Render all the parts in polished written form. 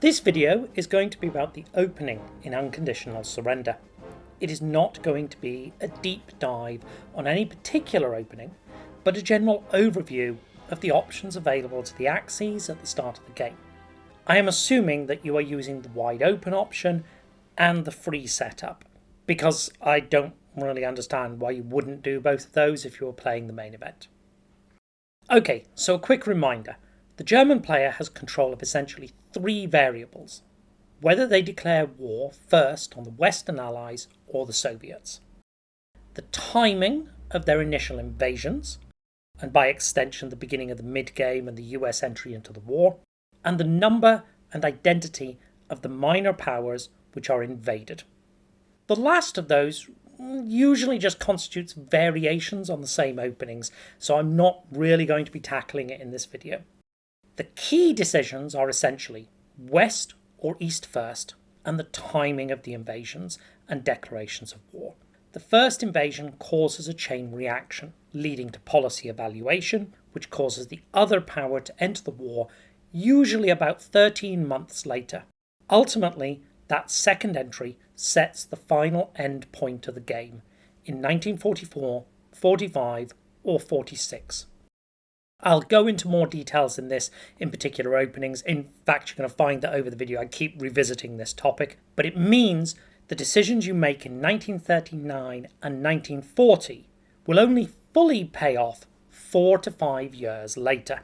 This video is going to be about the opening in Unconditional Surrender. It is not going to be a deep dive on any particular opening, but a general overview of the options available to the axes at the start of the game. I am assuming that you are using the wide open option and the free setup, because I don't really understand why you wouldn't do both of those if you were playing the main event. Okay, so a quick reminder. The German player has control of essentially three variables: whether they declare war first on the Western Allies or the Soviets, the timing of their initial invasions, and by extension the beginning of the mid-game and the US entry into the war, and the number and identity of the minor powers which are invaded. The last of those usually just constitutes variations on the same openings, so I'm not really going to be tackling it in this video. The key decisions are essentially West or East first, and the timing of the invasions and declarations of war. The first invasion causes a chain reaction, leading to policy evaluation, which causes the other power to enter the war, usually about 13 months later. Ultimately, that second entry sets the final end point of the game in 1944, 45, or 46. I'll go into more details in this in particular openings. In fact, you're going to find that over the video I keep revisiting this topic, but it means the decisions you make in 1939 and 1940 will only fully pay off 4 to 5 years later.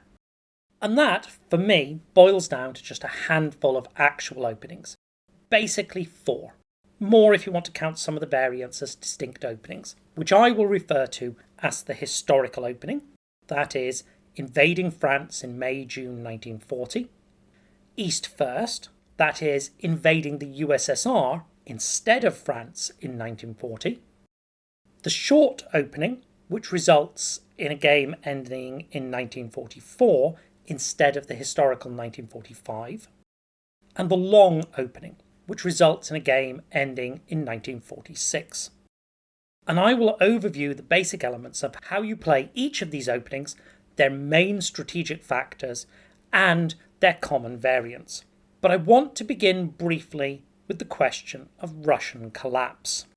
And that, for me, boils down to just a handful of actual openings. Basically 4. More if you want to count some of the variants as distinct openings, which I will refer to as the historical opening. That is, invading France in May-June 1940. East first, that is, invading the USSR instead of France in 1940. The short opening, which results in a game ending in 1944 instead of the historical 1945. And the long opening, which results in a game ending in 1946. And I will overview the basic elements of how you play each of these openings, their main strategic factors, and their common variants. But I want to begin briefly with the question of Russian collapse.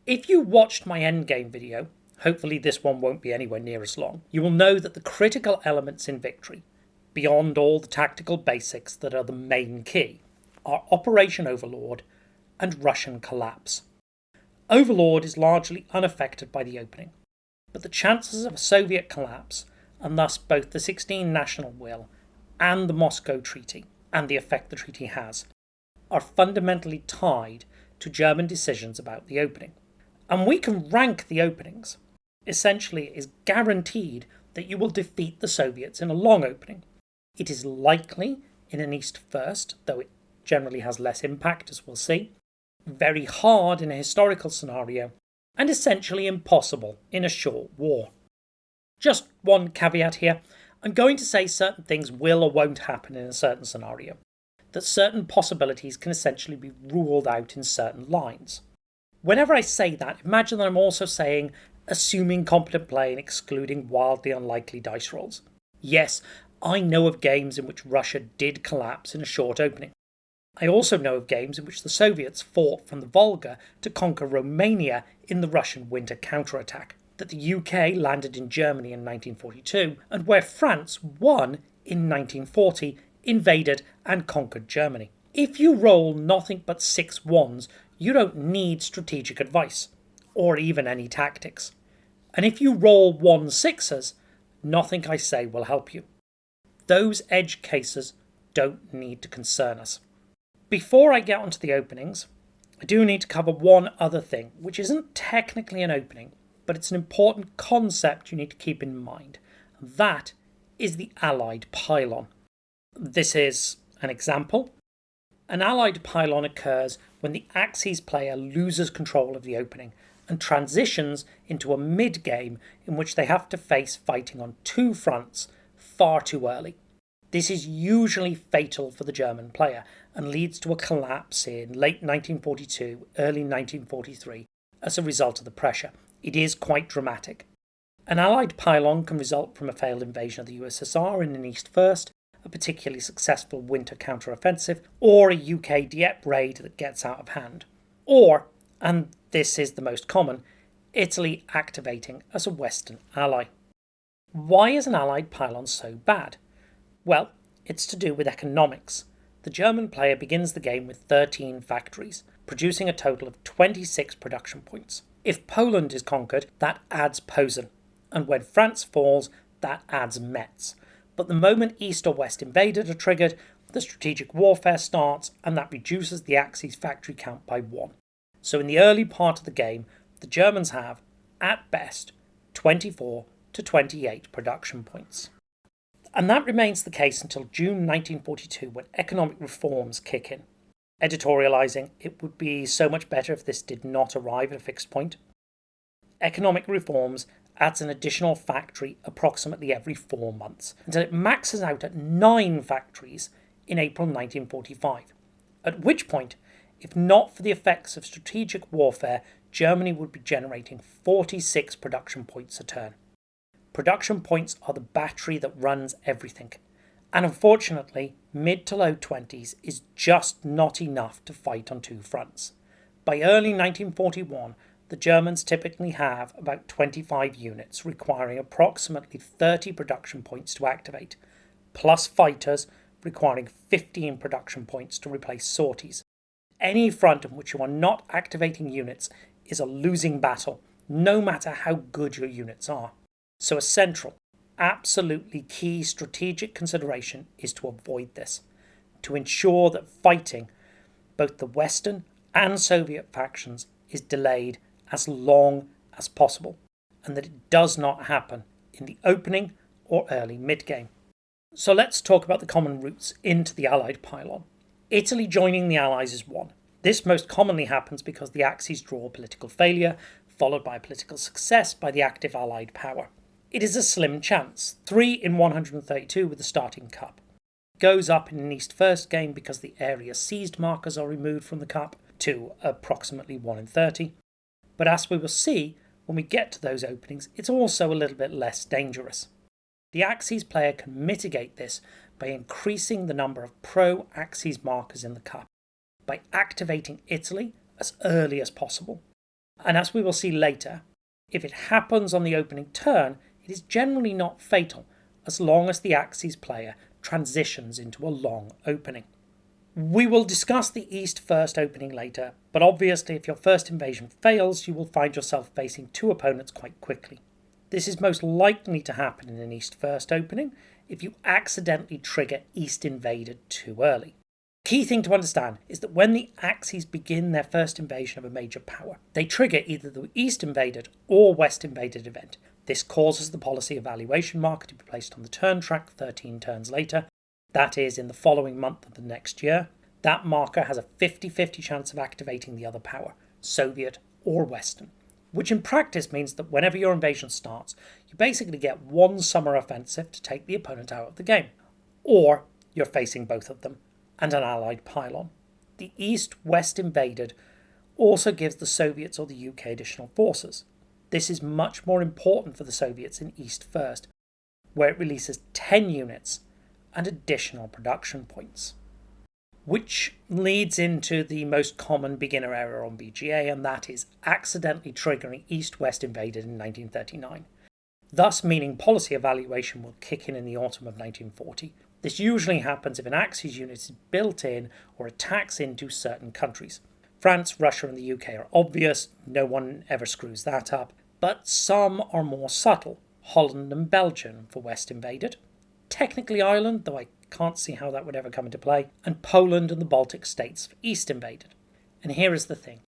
If you watched my endgame video, hopefully this one won't be anywhere near as long, you will know that the critical elements in victory, beyond all the tactical basics that are the main key, are Operation Overlord and Russian collapse. Overlord is largely unaffected by the opening, but the chances of a Soviet collapse, and thus both the 16 national will and the Moscow Treaty, and the effect the treaty has, are fundamentally tied to German decisions about the opening. And we can rank the openings. Essentially, it is guaranteed that you will defeat the Soviets in a long opening. It is likely in an East first, though it generally has less impact, as we'll see. Very hard in a historical scenario, and essentially impossible in a short war. Just one caveat here. I'm going to say certain things will or won't happen in a certain scenario. That certain possibilities can essentially be ruled out in certain lines. Whenever I say that, imagine that I'm also saying assuming competent play and excluding wildly unlikely dice rolls. Yes, I know of games in which Russia did collapse in a short opening. I also know of games in which the Soviets fought from the Volga to conquer Romania in the Russian winter counterattack, that the UK landed in Germany in 1942, and where France won in 1940, invaded and conquered Germany. If you roll nothing but 6 ones, you don't need strategic advice, or even any tactics. And if you roll 1 6s, nothing I say will help you. Those edge cases don't need to concern us. Before I get onto the openings, I do need to cover one other thing, which isn't technically an opening, but it's an important concept you need to keep in mind. That is the Allied pylon. This is an example. An Allied pylon occurs when the Axis player loses control of the opening and transitions into a mid-game in which they have to face fighting on 2 fronts far too early. This is usually fatal for the German player and leads to a collapse in late 1942, early 1943 as a result of the pressure. It is quite dramatic. An Allied pylon can result from a failed invasion of the USSR in an East first, a particularly successful winter counter-offensive, or a UK Dieppe raid that gets out of hand. Or, and this is the most common, Italy activating as a Western ally. Why is an Allied pylon so bad? Well, it's to do with economics. The German player begins the game with 13 factories, producing a total of 26 production points. If Poland is conquered, that adds Posen, and when France falls, that adds Metz. But the moment East or West invaded are triggered, the strategic warfare starts, and that reduces the Axis factory count by 1. So in the early part of the game, the Germans have, at best, 24 to 28 production points. And that remains the case until June 1942, when economic reforms kick in. Editorializing, it would be so much better if this did not arrive at a fixed point. Economic reforms adds an additional factory approximately every 4 months, until it maxes out at 9 factories in April 1945, at which point, if not for the effects of strategic warfare, Germany would be generating 46 production points a turn. Production points are the battery that runs everything, and unfortunately, mid to low 20s is just not enough to fight on 2 fronts. By early 1941, the Germans typically have about 25 units, requiring approximately 30 production points to activate, plus fighters requiring 15 production points to replace sorties. Any front on which you are not activating units is a losing battle, no matter how good your units are. So a central, absolutely key strategic consideration is to avoid this, to ensure that fighting both the Western and Soviet factions is delayed as long as possible, and that it does not happen in the opening or early mid-game. So let's talk about the common routes into the Allied pylon. Italy joining the Allies is one. This most commonly happens because the Axis draw political failure, followed by political success by the active Allied power. It is a slim chance, 3 in 132 with the starting cup. It goes up in an East first game because the area seized markers are removed from the cup to approximately 1 in 30. But as we will see when we get to those openings, it's also a little bit less dangerous. The Axis player can mitigate this by increasing the number of pro-Axis markers in the cup, by activating Italy as early as possible. And as we will see later, if it happens on the opening turn, it is generally not fatal, as long as the Axis player transitions into a long opening. We will discuss the East first opening later, but obviously if your first invasion fails, you will find yourself facing 2 opponents quite quickly. This is most likely to happen in an East first opening if you accidentally trigger East invaded too early. Key thing to understand is that when the Axis begin their first invasion of a major power, they trigger either the East invaded or West invaded event. This causes the policy evaluation marker to be placed on the turn track 13 turns later, that is in the following month of the next year. That marker has a 50-50 chance of activating the other power, Soviet or Western, which in practice means that whenever your invasion starts, you basically get 1 summer offensive to take the opponent out of the game, or you're facing both of them, and an Allied pylon. The East-West invaded also gives the Soviets or the UK additional forces. This is much more important for the Soviets in East first, where it releases 10 units and additional production points. Which leads into the most common beginner error on BGA, and that is accidentally triggering East-West invaded in 1939, thus meaning policy evaluation will kick in the autumn of 1940. This usually happens if an Axis unit is built in or attacks into certain countries. France, Russia and the UK are obvious, no one ever screws that up, but some are more subtle. Holland and Belgium for West invaded, technically Ireland, though I can't see how that would ever come into play, and Poland and the Baltic states for East invaded. And here is the thing.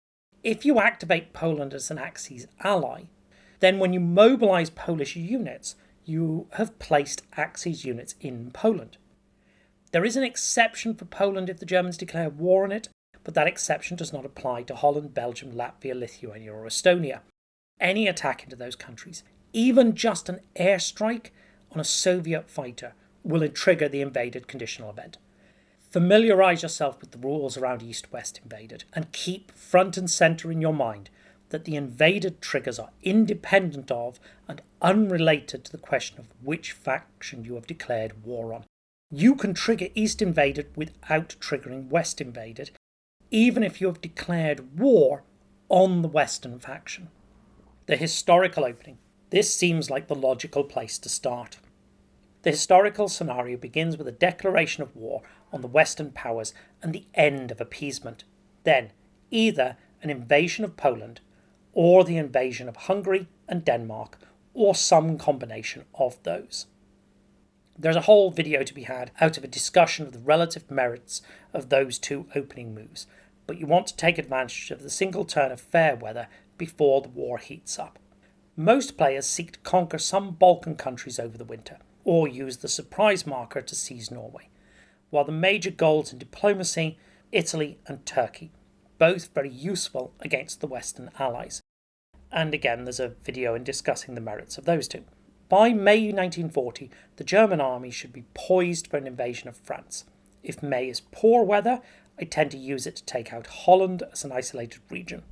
If you activate Poland as an Axis ally, then when you mobilise Polish units, you have placed Axis units in Poland. There is an exception for Poland if the Germans declare war on it, but that exception does not apply to Holland, Belgium, Latvia, Lithuania or Estonia. Any attack into those countries, even just an airstrike on a Soviet fighter, will trigger the invaded conditional event. Familiarise yourself with the rules around East-West invaded, and keep front and centre in your mind that the invaded triggers are independent of and unrelated to the question of which faction you have declared war on. You can trigger East invaded without triggering West invaded, even if you have declared war on the Western faction. The historical opening. This seems like the logical place to start. The historical scenario begins with a declaration of war on the Western powers and the end of appeasement. Then, either an invasion of Poland, or the invasion of Hungary and Denmark, or some combination of those. There's a whole video to be had out of a discussion of the relative merits of those two opening moves, but you want to take advantage of the single turn of fair weather before the war heats up. Most players seek to conquer some Balkan countries over the winter, or use the surprise marker to seize Norway, while the major goals in diplomacy, Italy and Turkey, both very useful against the Western allies. And again, there's a video in discussing the merits of those two. By May 1940, the German army should be poised for an invasion of France. If May is poor weather, I tend to use it to take out Holland as an isolated region.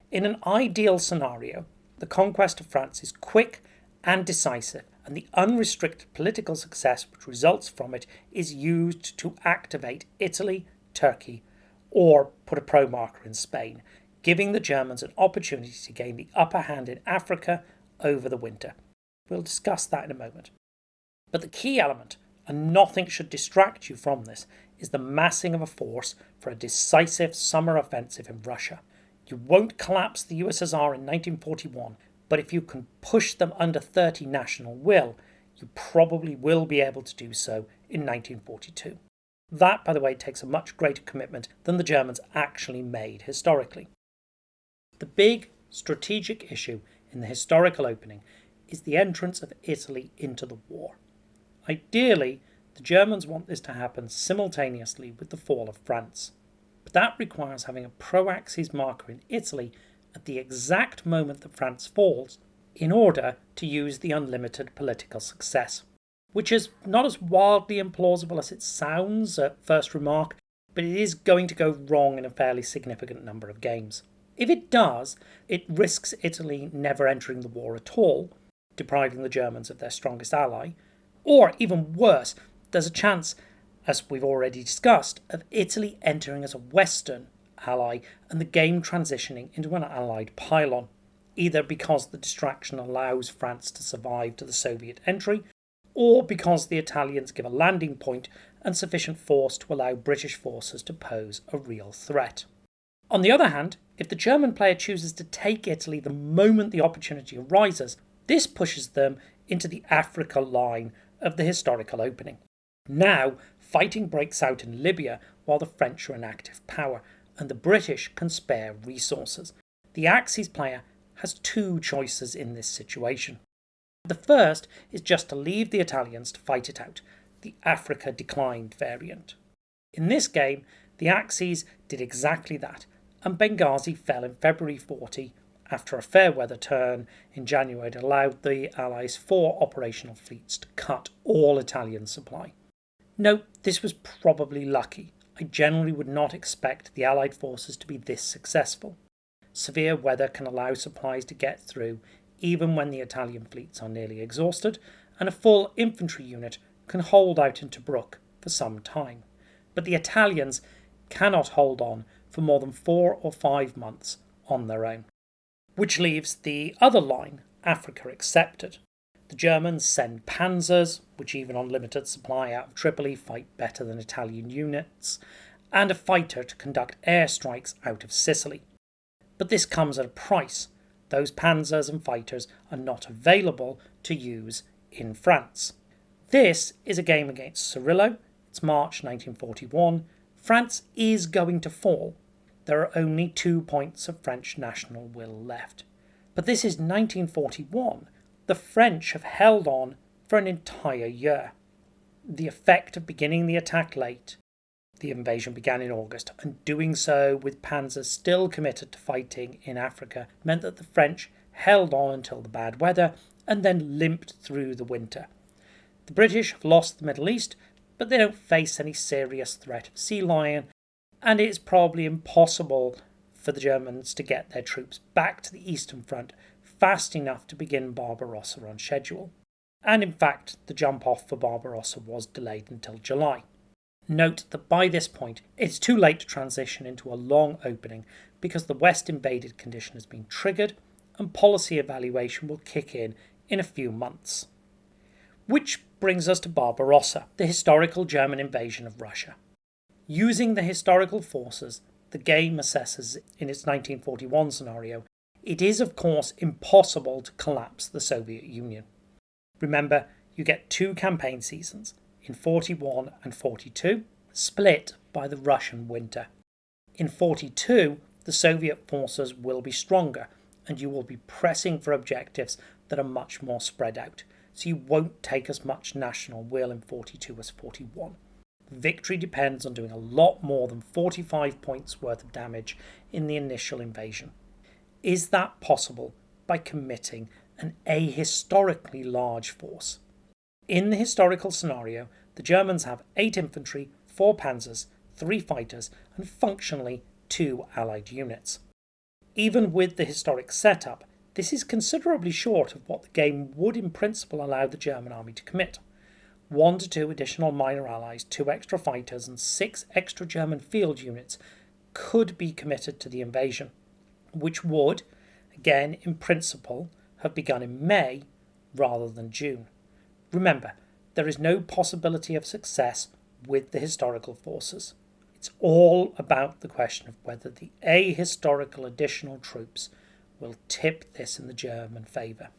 In an ideal scenario, the conquest of France is quick and decisive, and the unrestricted political success which results from it is used to activate Italy, Turkey, or put a pro marker in Spain, giving the Germans an opportunity to gain the upper hand in Africa over the winter. We'll discuss that in a moment. But the key element, and nothing should distract you from this, is the massing of a force for a decisive summer offensive in Russia. You won't collapse the USSR in 1941, but if you can push them under 30 national will, you probably will be able to do so in 1942. That, by the way, takes a much greater commitment than the Germans actually made historically. The big strategic issue in the historical opening is the entrance of Italy into the war. Ideally, the Germans want this to happen simultaneously with the fall of France. But that requires having a pro-Axis marker in Italy at the exact moment that France falls in order to use the unlimited political success, which is not as wildly implausible as it sounds at first remark, but it is going to go wrong in a fairly significant number of games. If it does, it risks Italy never entering the war at all, depriving the Germans of their strongest ally, or even worse, there's a chance, as we've already discussed, of Italy entering as a Western ally and the game transitioning into an Allied pylon, either because the distraction allows France to survive to the Soviet entry, or because the Italians give a landing point and sufficient force to allow British forces to pose a real threat. On the other hand, if the German player chooses to take Italy the moment the opportunity arises, this pushes them into the Africa line of the historical opening. Now, fighting breaks out in Libya while the French are in active power, and the British can spare resources. The Axis player has two choices in this situation. The first is just to leave the Italians to fight it out, the Africa declined variant. In this game, the Axis did exactly that, and Benghazi fell in February 40 after a fair weather turn in January that allowed the Allies 4 operational fleets to cut all Italian supply. No, this was probably lucky. I generally would not expect the Allied forces to be this successful. Severe weather can allow supplies to get through even when the Italian fleets are nearly exhausted, and a full infantry unit can hold out in Tobruk for some time. But the Italians cannot hold on for more than 4 or 5 months on their own. Which leaves the other line, Africa excepted. The Germans send panzers, which even on limited supply out of Tripoli fight better than Italian units, and a fighter to conduct airstrikes out of Sicily. But this comes at a price. Those panzers and fighters are not available to use in France. This is a game against Cirillo. It's March 1941. France is going to fall. There are only 2 points of French national will left. But this is 1941. The French have held on for an entire year. The effect of beginning the attack late, the invasion began in August, and doing so with panzers still committed to fighting in Africa meant that the French held on until the bad weather and then limped through the winter. The British have lost the Middle East, but they don't face any serious threat of sea lion, and it's probably impossible for the Germans to get their troops back to the Eastern Front fast enough to begin Barbarossa on schedule. and in fact the jump off for Barbarossa was delayed until July. Note that by this point it's too late to transition into a long opening because the West invaded condition has been triggered and policy evaluation will kick in a few months. Which brings us to Barbarossa, the historical German invasion of Russia. Using the historical forces the game assesses in its 1941 scenario, it is of course impossible to collapse the Soviet Union. Remember, you get two campaign seasons, in 41 and 42, split by the Russian winter. In 42, the Soviet forces will be stronger and you will be pressing for objectives that are much more spread out, so you won't take as much national will in 42 as 41. Victory depends on doing a lot more than 45 points worth of damage in the initial invasion. Is that possible by committing an ahistorically large force? In the historical scenario, the Germans have 8 infantry, 4 panzers, 3 fighters, and functionally 2 allied units. Even with the historic setup, this is considerably short of what the game would in principle allow the German army to commit. 1 to 2 additional minor allies, 2 extra fighters, and 6 extra German field units could be committed to the invasion, which would, again in principle, have begun in May rather than June. Remember, there is no possibility of success with the historical forces. It's all about the question of whether the ahistorical additional troops will tip this in the German favour.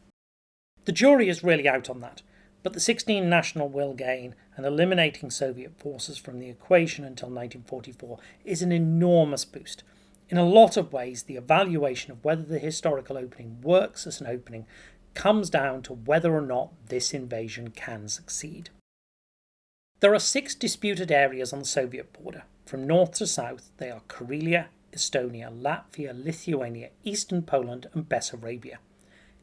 The jury is really out on that, but the 16 national will gain and eliminating Soviet forces from the equation until 1944 is an enormous boost. In a lot of ways, the evaluation of whether the historical opening works as an opening comes down to whether or not this invasion can succeed. There are 6 disputed areas on the Soviet border. From north to south, they are Karelia, Estonia, Latvia, Lithuania, Eastern Poland and Bessarabia,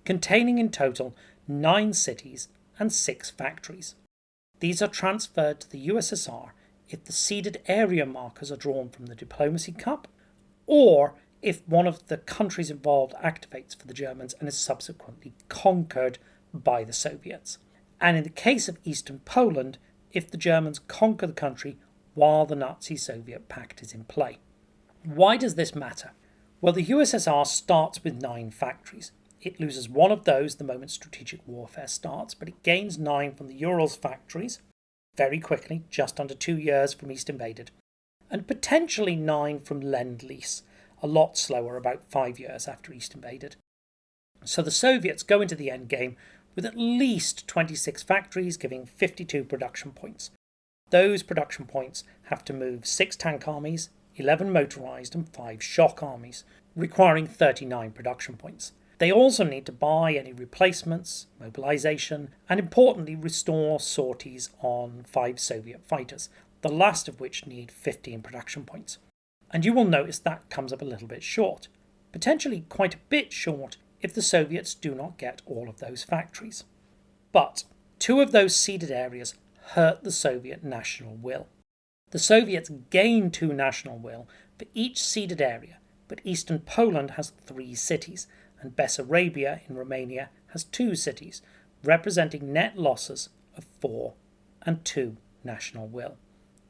containing in total 9 cities and 6 factories. These are transferred to the USSR if the ceded area markers are drawn from the Diplomacy Cup, or if one of the countries involved activates for the Germans and is subsequently conquered by the Soviets. And in the case of Eastern Poland, if the Germans conquer the country while the Nazi-Soviet pact is in play. Why does this matter? Well, the USSR starts with 9 factories. It loses 1 of those the moment strategic warfare starts, but it gains 9 from the Urals factories very quickly, just under 2 years from East invaded, and potentially 9 from Lend-Lease, a lot slower, about 5 years after East invaded. So the Soviets go into the endgame with at least 26 factories giving 52 production points. Those production points have to move 6 tank armies, 11 motorised and 5 shock armies, requiring 39 production points. They also need to buy any replacements, mobilisation, and importantly restore sorties on 5 Soviet fighters, the last of which need 15 production points. And you will notice that comes up a little bit short, potentially quite a bit short if the Soviets do not get all of those factories. But 2 of those ceded areas hurt the Soviet national will. The Soviets gain 2 national will for each ceded area, but Eastern Poland has 3 cities, and Bessarabia in Romania has 2 cities, representing net losses of 4 and 2 national will.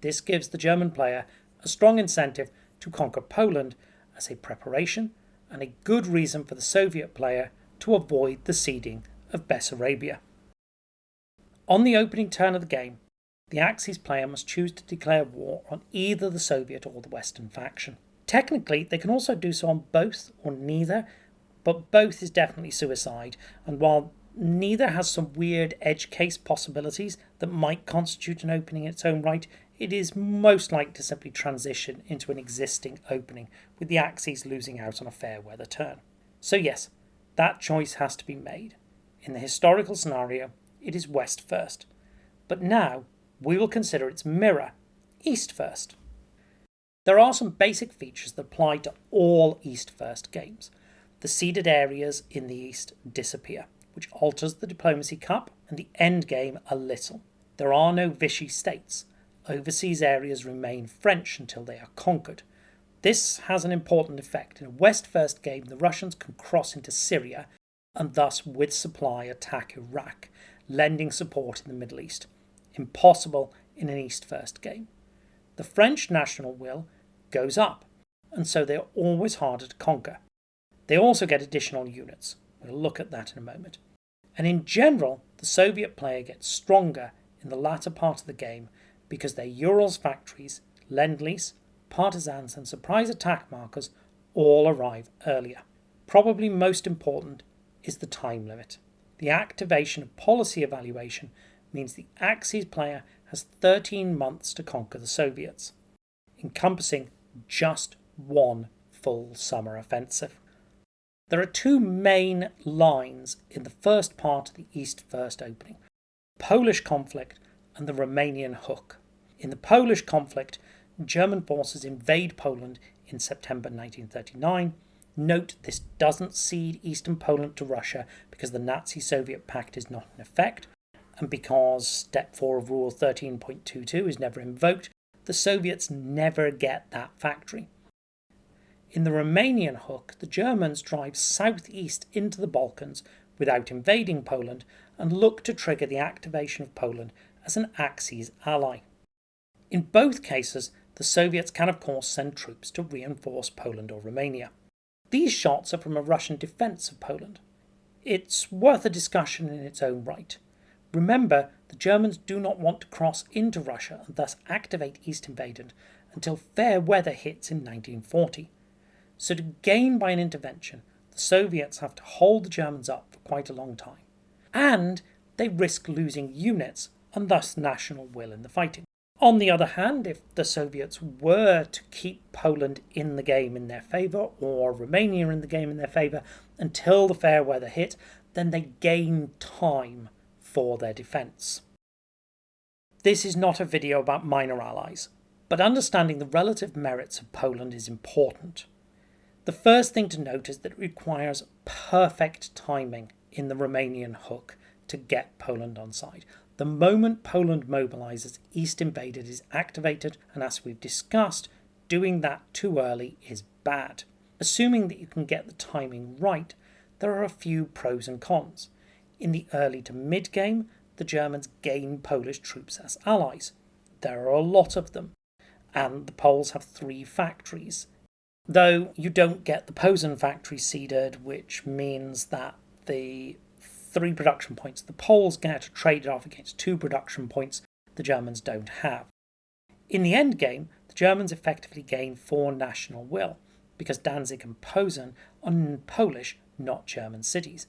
This gives the German player a strong incentive to conquer Poland as a preparation and a good reason for the Soviet player to avoid the ceding of Bessarabia. On the opening turn of the game, the Axis player must choose to declare war on either the Soviet or the Western faction. Technically, they can also do so on both or neither, but both is definitely suicide, and while neither has some weird edge case possibilities that might constitute an opening in its own right, it is most likely to simply transition into an existing opening, with the Axis losing out on a fair weather turn. So yes, that choice has to be made. In the historical scenario, it is West first, but now we will consider its mirror, East first. There are some basic features that apply to all East first games. The ceded areas in the East disappear, which alters the Diplomacy Cup and the endgame a little. There are no Vichy states. Overseas areas remain French until they are conquered. This has an important effect. In a West first game, the Russians can cross into Syria and thus with supply attack Iraq, lending support in the Middle East. Impossible in an East-first game. The French national will goes up, and so they're always harder to conquer. They also get additional units. We'll look at that in a moment. And in general, the Soviet player gets stronger in the latter part of the game because their Urals factories, Lend-Lease, partisans and surprise attack markers all arrive earlier. Probably most important is the time limit. The activation of policy evaluation means the Axis player has 13 months to conquer the Soviets, encompassing just one full summer offensive. There are two main lines in the first part of the East-First opening, the Polish conflict and the Romanian hook. In the Polish conflict, German forces invade Poland in September 1939. Note this doesn't cede eastern Poland to Russia because the Nazi-Soviet pact is not in effect, and because Step 4 of Rule 13.22 is never invoked, the Soviets never get that factory. In the Romanian hook, the Germans drive southeast into the Balkans without invading Poland and look to trigger the activation of Poland as an Axis ally. In both cases, the Soviets can of course send troops to reinforce Poland or Romania. These shots are from a Russian defence of Poland. It's worth a discussion in its own right. Remember, the Germans do not want to cross into Russia and thus activate East Invasion until fair weather hits in 1940. So to gain by an intervention, the Soviets have to hold the Germans up for quite a long time. And they risk losing units and thus national will in the fighting. On the other hand, if the Soviets were to keep Poland in the game in their favour, or Romania in the game in their favour, until the fair weather hit, then they gain time for their defence. This is not a video about minor allies, but understanding the relative merits of Poland is important. The first thing to note is that it requires perfect timing in the Romanian hook to get Poland on side. The moment Poland mobilises, East Invaded is activated, and as we've discussed, doing that too early is bad. Assuming that you can get the timing right, there are a few pros and cons. In the early to mid-game, the Germans gain Polish troops as allies. There are a lot of them, and the Poles have 3 factories. Though you don't get the Posen factory ceded, which means that the 3 production points the Poles get are traded off against 2 production points the Germans don't have. In the endgame, the Germans effectively gain 4 national will, because Danzig and Posen are Polish, not German cities.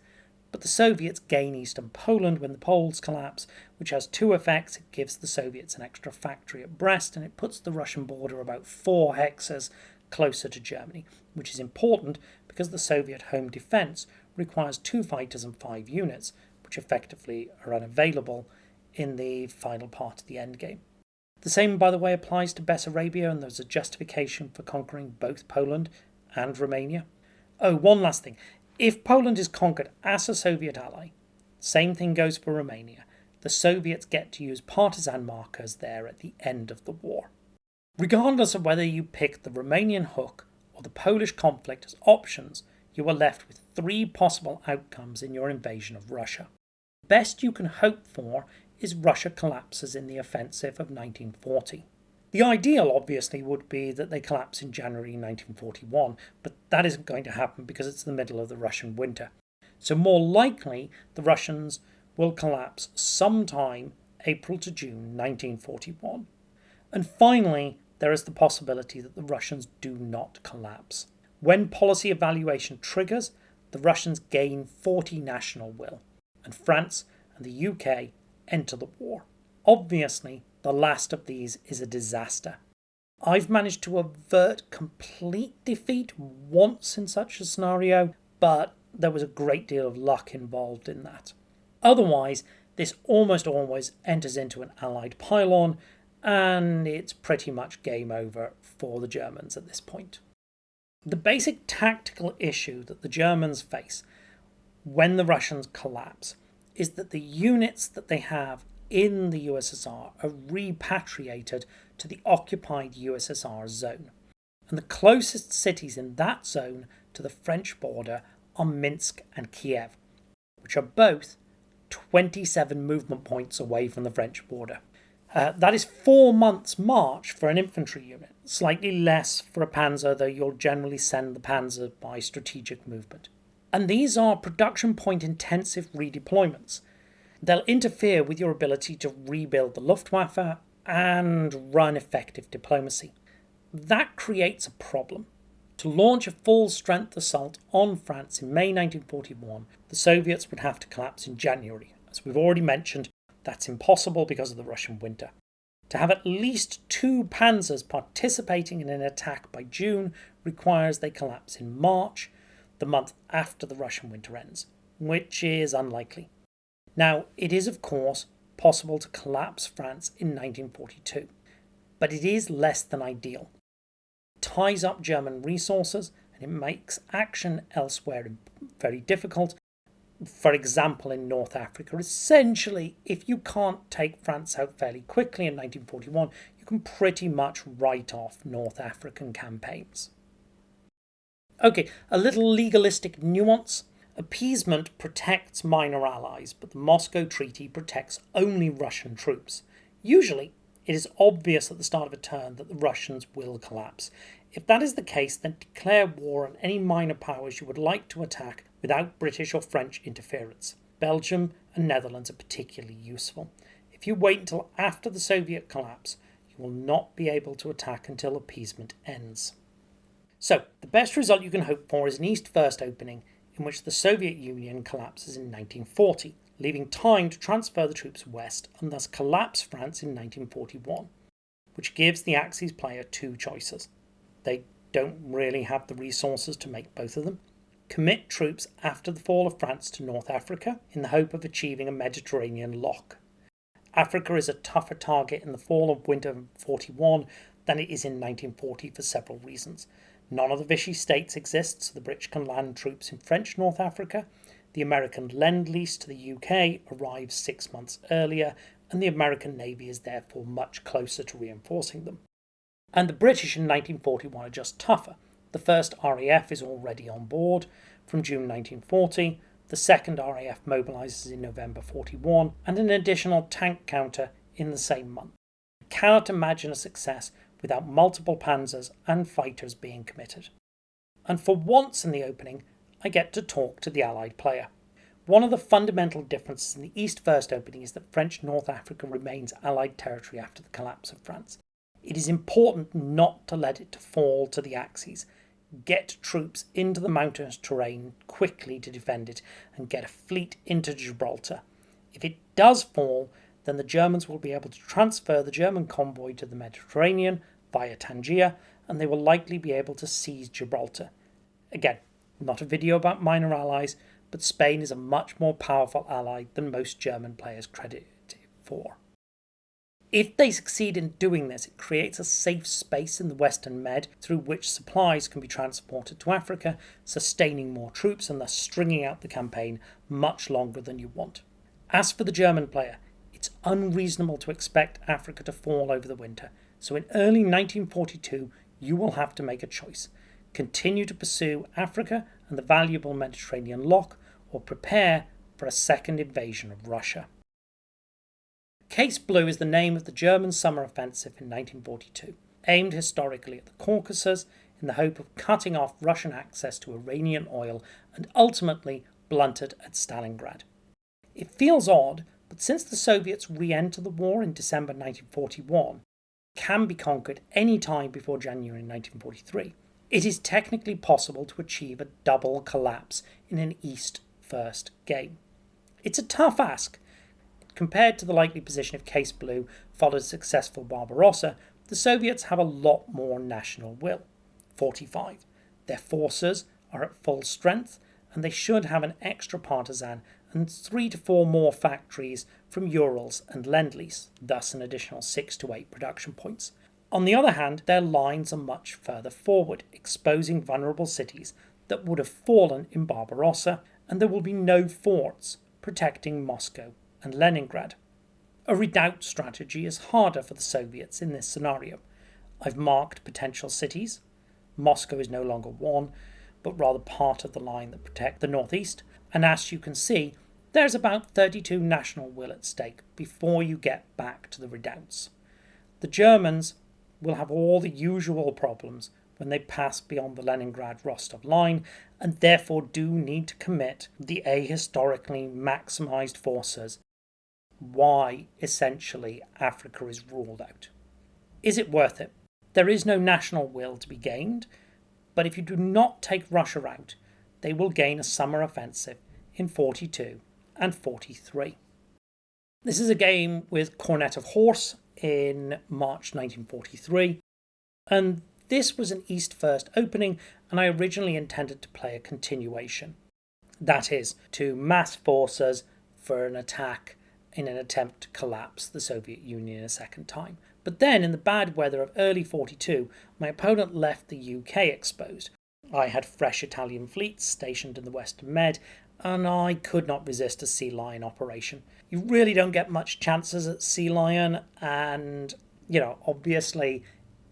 But the Soviets gain eastern Poland when the Poles collapse, which has 2 effects. It gives the Soviets an extra factory at Brest, and it puts the Russian border about 4 hexes closer to Germany, which is important because the Soviet home defence requires 2 fighters and 5 units, which effectively are unavailable in the final part of the endgame. The same, by the way, applies to Bessarabia, and there's a justification for conquering both Poland and Romania. Oh, one last thing. If Poland is conquered as a Soviet ally, same thing goes for Romania. The Soviets get to use partisan markers there at the end of the war. Regardless of whether you pick the Romanian hook or the Polish conflict as options, you are left with 3 possible outcomes in your invasion of Russia. The best you can hope for is Russia collapses in the offensive of 1940. The ideal, obviously, would be that they collapse in January 1941, but that isn't going to happen because it's the middle of the Russian winter. So more likely, the Russians will collapse sometime April to June 1941. And finally, there is the possibility that the Russians do not collapse. When policy evaluation triggers, the Russians gain 40 national will, and France and the UK enter the war. Obviously, the last of these is a disaster. I've managed to avert complete defeat once in such a scenario, but there was a great deal of luck involved in that. Otherwise, this almost always enters into an Allied pylon, and it's pretty much game over for the Germans at this point. The basic tactical issue that the Germans face when the Russians collapse is that the units that they have in the USSR are repatriated to the occupied USSR zone. And the closest cities in that zone to the French border are Minsk and Kiev, which are both 27 movement points away from the French border. That is 4 months' march for an infantry unit, slightly less for a panzer, though you'll generally send the panzer by strategic movement. And these are production point intensive redeployments. They'll interfere with your ability to rebuild the Luftwaffe and run effective diplomacy. That creates a problem. To launch a full-strength assault on France in May 1941, the Soviets would have to collapse in January. As we've already mentioned, that's impossible because of the Russian winter. To have at least 2 panzers participating in an attack by June requires they collapse in March, the month after the Russian winter ends, which is unlikely. Now, it is of course possible to collapse France in 1942, but it is less than ideal. It ties up German resources and it makes action elsewhere very difficult. For example, in North Africa, essentially, if you can't take France out fairly quickly in 1941, you can pretty much write off North African campaigns. Okay, a little legalistic nuance. Appeasement protects minor allies, but the Moscow Treaty protects only Russian troops. Usually, it is obvious at the start of a turn that the Russians will collapse. If that is the case, then declare war on any minor powers you would like to attack without British or French interference. Belgium and Netherlands are particularly useful. If you wait until after the Soviet collapse, you will not be able to attack until appeasement ends. So, the best result you can hope for is an East-First opening in which the Soviet Union collapses in 1940, leaving time to transfer the troops west and thus collapse France in 1941, which gives the Axis player 2 choices. They don't really have the resources to make both of them. Commit troops after the fall of France to North Africa in the hope of achieving a Mediterranean lock. Africa is a tougher target in the fall of winter 41 than it is in 1940 for several reasons. None of the Vichy states exist, so the British can land troops in French North Africa. The American Lend-Lease to the UK arrives 6 months earlier, and the American Navy is therefore much closer to reinforcing them. And the British in 1941 are just tougher. The first RAF is already on board from June 1940, the second RAF mobilises in November 41, and an additional tank counter in the same month. I cannot imagine a success without multiple panzers and fighters being committed. And for once in the opening, I get to talk to the Allied player. One of the fundamental differences in the East-First opening is that French North Africa remains Allied territory after the collapse of France. It is important not to let it fall to the Axis. Get troops into the mountainous terrain quickly to defend it and get a fleet into Gibraltar. If it does fall, then the Germans will be able to transfer the German convoy to the Mediterranean via Tangier, and they will likely be able to seize Gibraltar. Again, not a video about minor allies, but Spain is a much more powerful ally than most German players credit it for. If they succeed in doing this, it creates a safe space in the Western Med through which supplies can be transported to Africa, sustaining more troops and thus stringing out the campaign much longer than you want. As for the German player, it's unreasonable to expect Africa to fall over the winter, so in early 1942 you will have to make a choice. Continue to pursue Africa and the valuable Mediterranean lock, or prepare for a second invasion of Russia. Case Blue is the name of the German summer offensive in 1942, aimed historically at the Caucasus in the hope of cutting off Russian access to Iranian oil and ultimately blunted at Stalingrad. It feels odd, but since the Soviets re-enter the war in December 1941, it can be conquered any time before January 1943. It is technically possible to achieve a double collapse in an East-First game. It's a tough ask. Compared to the likely position if Case Blue followed successful Barbarossa, the Soviets have a lot more national will. 45. Their forces are at full strength, and they should have an extra partisan and 3 to 4 more factories from Urals and Lend-Lease, thus an additional 6 to 8 production points. On the other hand, their lines are much further forward, exposing vulnerable cities that would have fallen in Barbarossa, and there will be no forts protecting Moscow and Leningrad. A redoubt strategy is harder for the Soviets in this scenario. I've marked potential cities. Moscow is no longer one, but rather part of the line that protect the northeast, and as you can see, There's about 32 national will at stake before you get back to the redoubts. The Germans will have all the usual problems when they pass beyond the Leningrad-Rostov line, and therefore do need to commit the ahistorically maximised forces. Why, essentially, Africa is ruled out. Is it worth it? There is no national will to be gained, but if you do not take Russia out, they will gain a summer offensive in 42 and 43. This is a game with Cornet of Horse in March 1943, and this was an East-first opening, and I originally intended to play a continuation. That is, to mass forces for an attack in an attempt to collapse the Soviet Union a second time. But then, in the bad weather of early 42, my opponent left the UK exposed. I had fresh Italian fleets stationed in the Western Med, and I could not resist a Sea Lion operation. You really don't get much chances at Sea Lion, and, obviously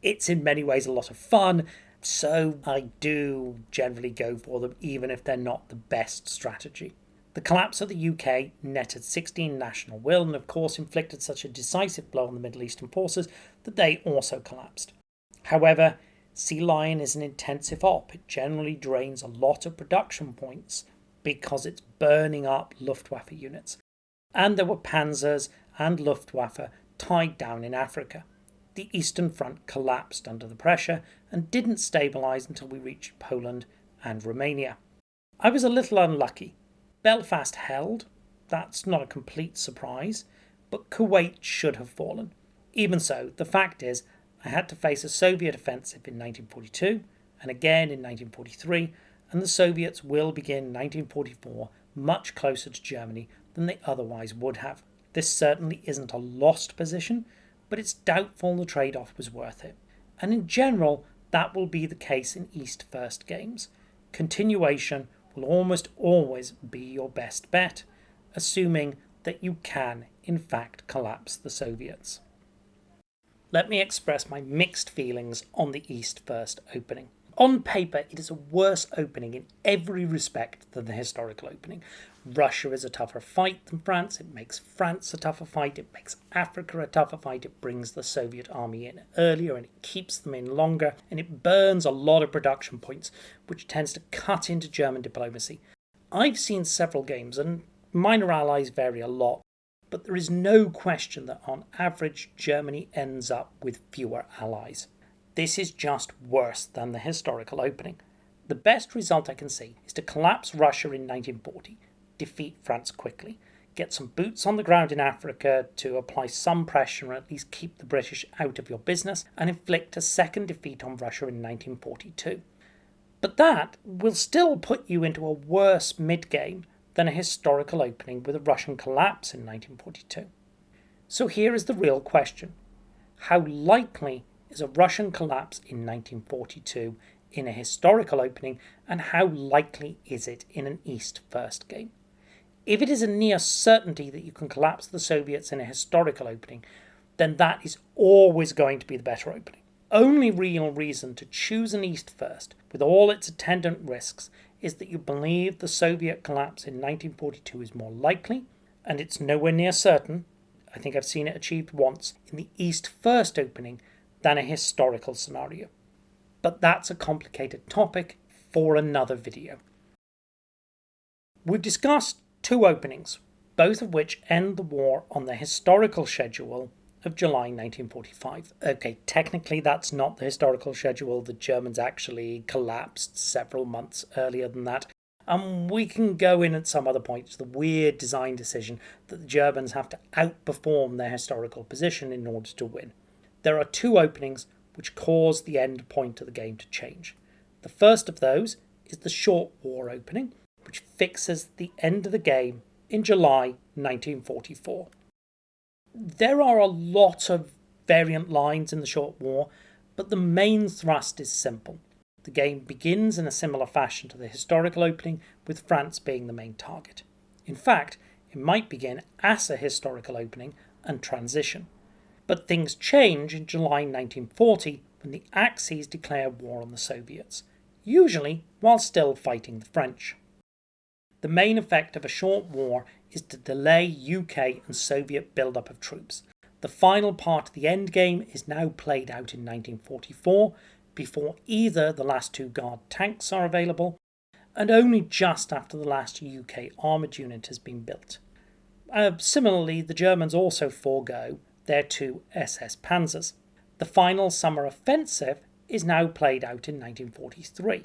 it's in many ways a lot of fun, so I do generally go for them, even if they're not the best strategy. The collapse of the UK netted 16 national will, and of course inflicted such a decisive blow on the Middle Eastern forces that they also collapsed. However, Sea Lion is an intensive op. It generally drains a lot of production points because it's burning up Luftwaffe units. And there were panzers and Luftwaffe tied down in Africa. The Eastern Front collapsed under the pressure and didn't stabilise until we reached Poland and Romania. I was a little unlucky. Belfast held, that's not a complete surprise, but Kuwait should have fallen. Even so, the fact is, I had to face a Soviet offensive in 1942 and again in 1943, and the Soviets will begin 1944 much closer to Germany than they otherwise would have. This certainly isn't a lost position, but it's doubtful the trade-off was worth it. And in general, that will be the case in East-first games. Continuation will almost always be your best bet, assuming that you can, in fact, collapse the Soviets. Let me express my mixed feelings on the East-first opening. On paper, it is a worse opening in every respect than the historical opening. Russia is a tougher fight than France. It makes France a tougher fight. It makes Africa a tougher fight. It brings the Soviet army in earlier and it keeps them in longer. And it burns a lot of production points, which tends to cut into German diplomacy. I've seen several games, and minor allies vary a lot, but there is no question that on average, Germany ends up with fewer allies. This is just worse than the historical opening. The best result I can see is to collapse Russia in 1940, defeat France quickly, get some boots on the ground in Africa to apply some pressure and at least keep the British out of your business, and inflict a second defeat on Russia in 1942. But that will still put you into a worse mid-game than a historical opening with a Russian collapse in 1942. So here is the real question. How likely is a Russian collapse in 1942 in a historical opening, and how likely is it in an East-first game? If it is a near certainty that you can collapse the Soviets in a historical opening, then that is always going to be the better opening. Only real reason to choose an East-first, with all its attendant risks, is that you believe the Soviet collapse in 1942 is more likely, and it's nowhere near certain, I think I've seen it achieved once, in the East-first opening than a historical scenario. But that's a complicated topic for another video. We've discussed two openings, both of which end the war on the historical schedule of July 1945. Okay, technically that's not the historical schedule. The Germans actually collapsed several months earlier than that. And we can go in at some other point to the weird design decision that the Germans have to outperform their historical position in order to win. There are two openings which cause the end point of the game to change. The first of those is the short war opening, which fixes the end of the game in July 1944. There are a lot of variant lines in the short war, but the main thrust is simple. The game begins in a similar fashion to the historical opening, with France being the main target. In fact, it might begin as a historical opening and transition. But things change in July 1940 when the Axis declare war on the Soviets, usually while still fighting the French. The main effect of a short war is to delay UK and Soviet build-up of troops. The final part of the endgame is now played out in 1944, before either the last two Guard tanks are available, and only just after the last UK armoured unit has been built. Similarly, the Germans also forego their two SS Panzers. The final summer offensive is now played out in 1943.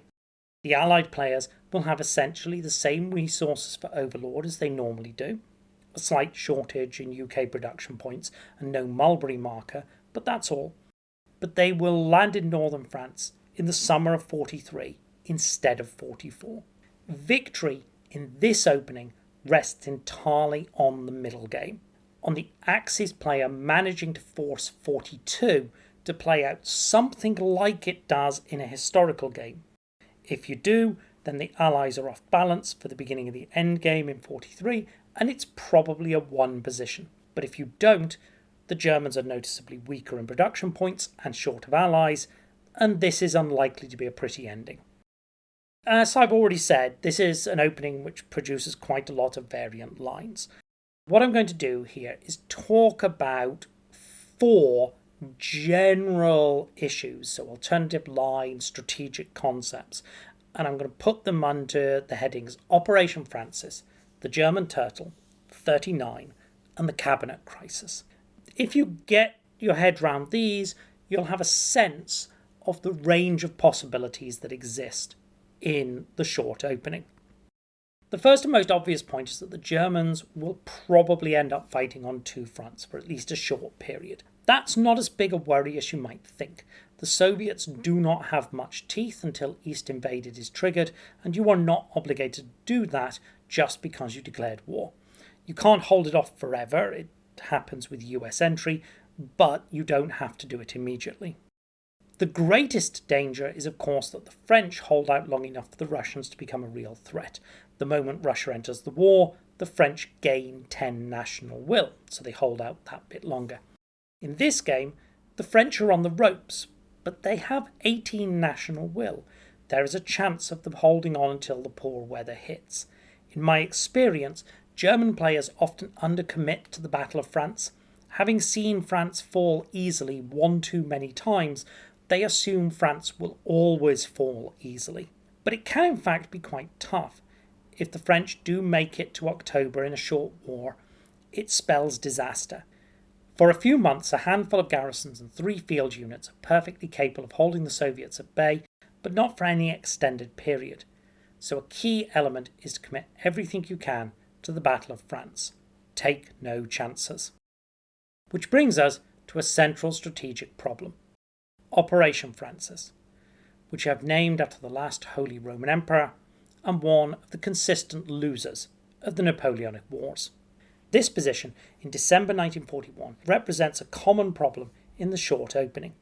The Allied players will have essentially the same resources for Overlord as they normally do, a slight shortage in UK production points and no Mulberry marker, but that's all. But they will land in northern France in the summer of 43 instead of 44. Victory in this opening rests entirely on the middle game, on the Axis player managing to force 42 to play out something like it does in a historical game. If you do, then the Allies are off balance for the beginning of the endgame in 43, and it's probably a 1 position. But if you don't, the Germans are noticeably weaker in production points and short of allies, and this is unlikely to be a pretty ending. As I've already said, this is an opening which produces quite a lot of variant lines. What I'm going to do here is talk about 4 general issues, so alternative lines, strategic concepts, and I'm going to put them under the headings Operation Francis, the German Turtle, 39, and the Cabinet Crisis. If you get your head round these, you'll have a sense of the range of possibilities that exist in the short opening. The first and most obvious point is that the Germans will probably end up fighting on 2 fronts for at least a short period. That's not as big a worry as you might think. The Soviets do not have much teeth until East Invaded is triggered, and you are not obligated to do that just because you declared war. You can't hold it off forever, it happens with US entry, but you don't have to do it immediately. The greatest danger is, of course, that the French hold out long enough for the Russians to become a real threat. The moment Russia enters the war, the French gain 10 national will, so they hold out that bit longer. In this game, the French are on the ropes, but they have 18 national will. There is a chance of them holding on until the poor weather hits. In my experience, German players often undercommit to the Battle of France. Having seen France fall easily 1 too many times, they assume France will always fall easily. But it can in fact be quite tough. If the French do make it to October in a short war, it spells disaster. For a few months, a handful of garrisons and 3 field units are perfectly capable of holding the Soviets at bay, but not for any extended period. So a key element is to commit everything you can to the Battle of France. Take no chances. Which brings us to a central strategic problem. Operation Francis, which I've named after the last Holy Roman Emperor and one of the consistent losers of the Napoleonic Wars. This position in December 1941 represents a common problem in the short opening.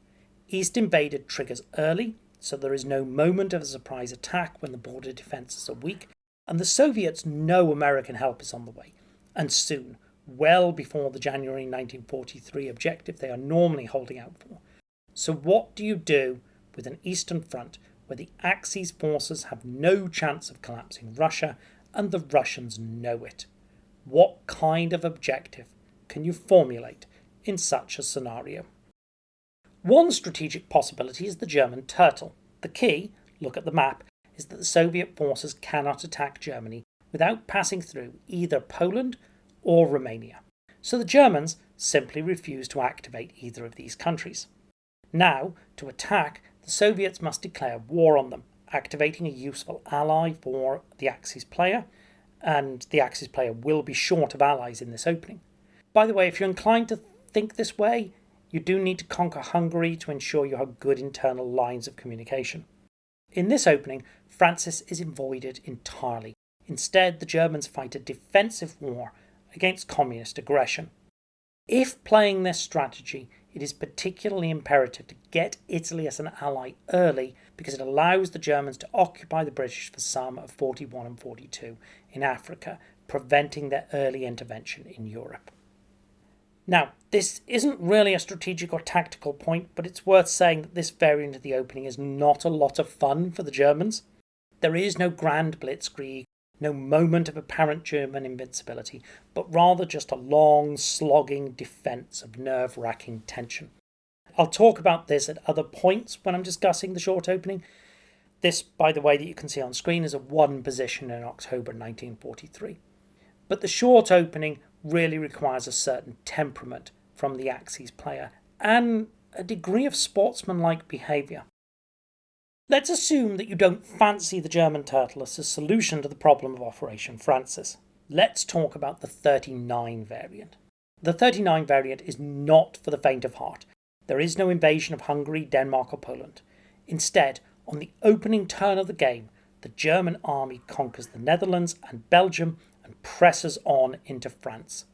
East Invaded triggers early, so there is no moment of a surprise attack when the border defences are weak, and the Soviets know American help is on the way, and soon, well before the January 1943 objective they are normally holding out for. So what do you do with an Eastern Front where the Axis forces have no chance of collapsing Russia and the Russians know it? What kind of objective can you formulate in such a scenario? One strategic possibility is the German Turtle. The key, look at the map, is that the Soviet forces cannot attack Germany without passing through either Poland or Romania. So the Germans simply refuse to activate either of these countries. Now, to attack, the Soviets must declare war on them, activating a useful ally for the Axis player, and the Axis player will be short of allies in this opening. By the way, if you're inclined to think this way, you do need to conquer Hungary to ensure you have good internal lines of communication. In this opening, Francis is avoided entirely. Instead, the Germans fight a defensive war against communist aggression. If playing this strategy, it is particularly imperative to get Italy as an ally early because it allows the Germans to occupy the British for some of 41 and 42 in Africa, preventing their early intervention in Europe. Now, this isn't really a strategic or tactical point, but it's worth saying that this variant of the opening is not a lot of fun for the Germans. There is no grand blitzkrieg, no moment of apparent German invincibility, but rather just a long, slogging defence of nerve-wracking tension. I'll talk about this at other points when I'm discussing the short opening. This, by the way, that you can see on screen is a one position in October 1943. But the short opening really requires a certain temperament from the Axis player and a degree of sportsmanlike behaviour. Let's assume that you don't fancy the German turtle as a solution to the problem of Operation Francis. Let's talk about the 39 variant. The 39 variant is not for the faint of heart. There is no invasion of Hungary, Denmark or Poland. Instead, on the opening turn of the game, the German army conquers the Netherlands and Belgium and presses on into France.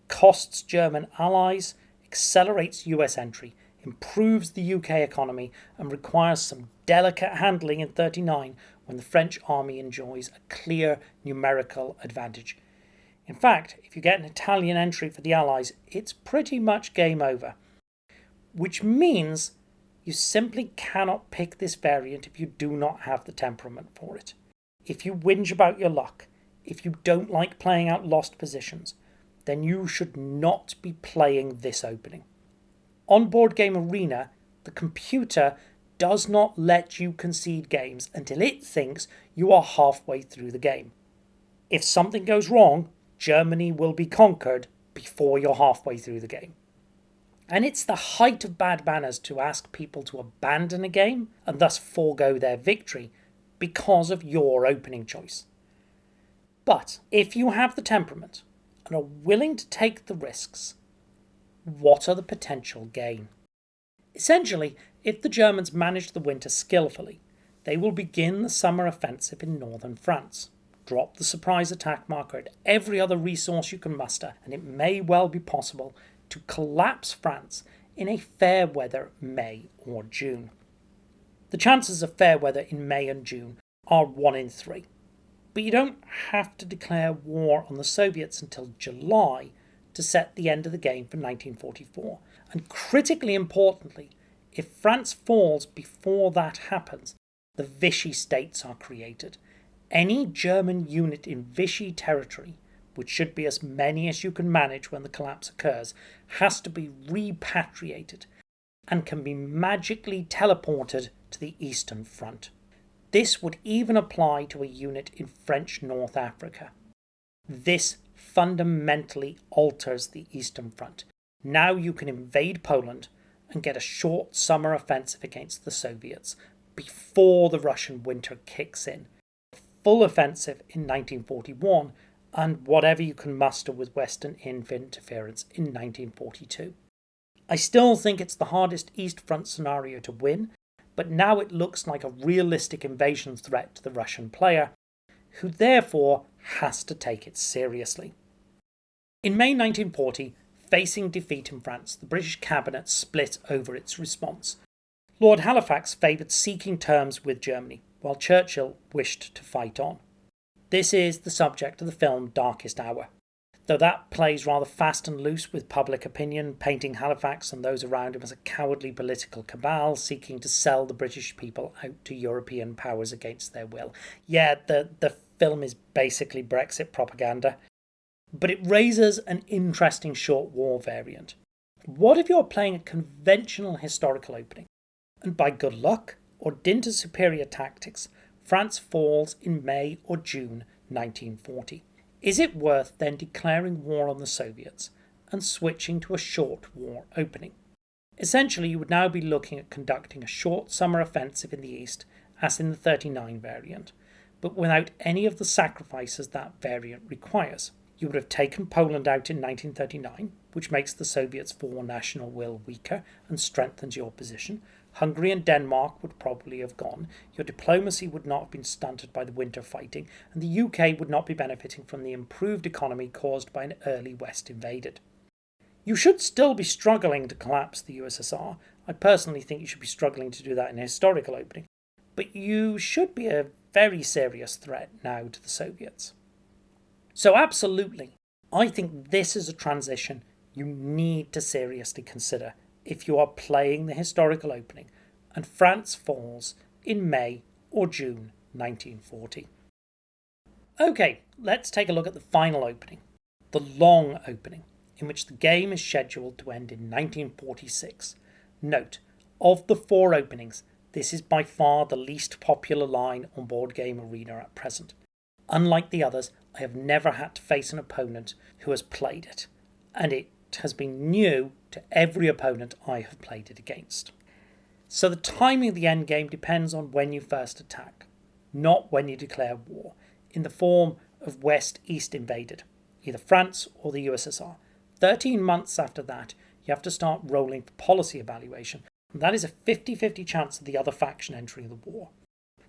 Costs German allies, accelerates US entry, improves the UK economy and requires some delicate handling in 39 when the French army enjoys a clear numerical advantage. In fact, if you get an Italian entry for the Allies, it's pretty much game over. Which means you simply cannot pick this variant if you do not have the temperament for it. If you whinge about your luck, if you don't like playing out lost positions, then you should not be playing this opening. On Board Game Arena, the computer does not let you concede games until it thinks you are halfway through the game. If something goes wrong, Germany will be conquered before you're halfway through the game. And it's the height of bad manners to ask people to abandon a game and thus forego their victory because of your opening choice. But if you have the temperament and are willing to take the risks, what are the potential gain? Essentially, if the Germans manage the winter skillfully, they will begin the summer offensive in northern France. Drop the surprise attack marker at every other resource you can muster, and it may well be possible to collapse France in a fair weather May or June. The chances of fair weather in May and June are 1 in 3. But you don't have to declare war on the Soviets until July to set the end of the game for 1944. And critically importantly, if France falls before that happens, the Vichy states are created. Any German unit in Vichy territory, which should be as many as you can manage when the collapse occurs, has to be repatriated and can be magically teleported to the Eastern Front. This would even apply to a unit in French North Africa. This fundamentally alters the Eastern Front. Now you can invade Poland and get a short summer offensive against the Soviets before the Russian winter kicks in. Full offensive in 1941 and whatever you can muster with Western interference in 1942. I still think it's the hardest East Front scenario to win, but now it looks like a realistic invasion threat to the Russian player, who therefore has to take it seriously. In May 1940, facing defeat in France, the British cabinet split over its response. Lord Halifax favoured seeking terms with Germany, while Churchill wished to fight on. This is the subject of the film Darkest Hour, though that plays rather fast and loose with public opinion, painting Halifax and those around him as a cowardly political cabal seeking to sell the British people out to European powers against their will. Yeah, the film is basically Brexit propaganda. But it raises an interesting short war variant. What if you're playing a conventional historical opening, and by good luck or dint of superior tactics, France falls in May or June 1940? Is it worth then declaring war on the Soviets and switching to a short war opening? Essentially, you would now be looking at conducting a short summer offensive in the East, as in the 39 variant, but without any of the sacrifices that variant requires. You would have taken Poland out in 1939, which makes the Soviets' for national will weaker and strengthens your position. Hungary and Denmark would probably have gone. Your diplomacy would not have been stunted by the winter fighting, and the UK would not be benefiting from the improved economy caused by an early West invaded. You should still be struggling to collapse the USSR. I personally think you should be struggling to do that in a historical opening. But you should be a very serious threat now to the Soviets. So absolutely, I think this is a transition you need to seriously consider if you are playing the historical opening and France falls in May or June 1940. Okay, let's take a look at the final opening, the long opening, in which the game is scheduled to end in 1946. Note, of the 4 openings, this is by far the least popular line on Board Game Arena at present. Unlike the others, I have never had to face an opponent who has played it, and it has been new to every opponent I have played it against. So the timing of the endgame depends on when you first attack, not when you declare war, in the form of West-East invaded, either France or the USSR. 13 months after that, you have to start rolling for policy evaluation, and that is a 50-50 chance of the other faction entering the war.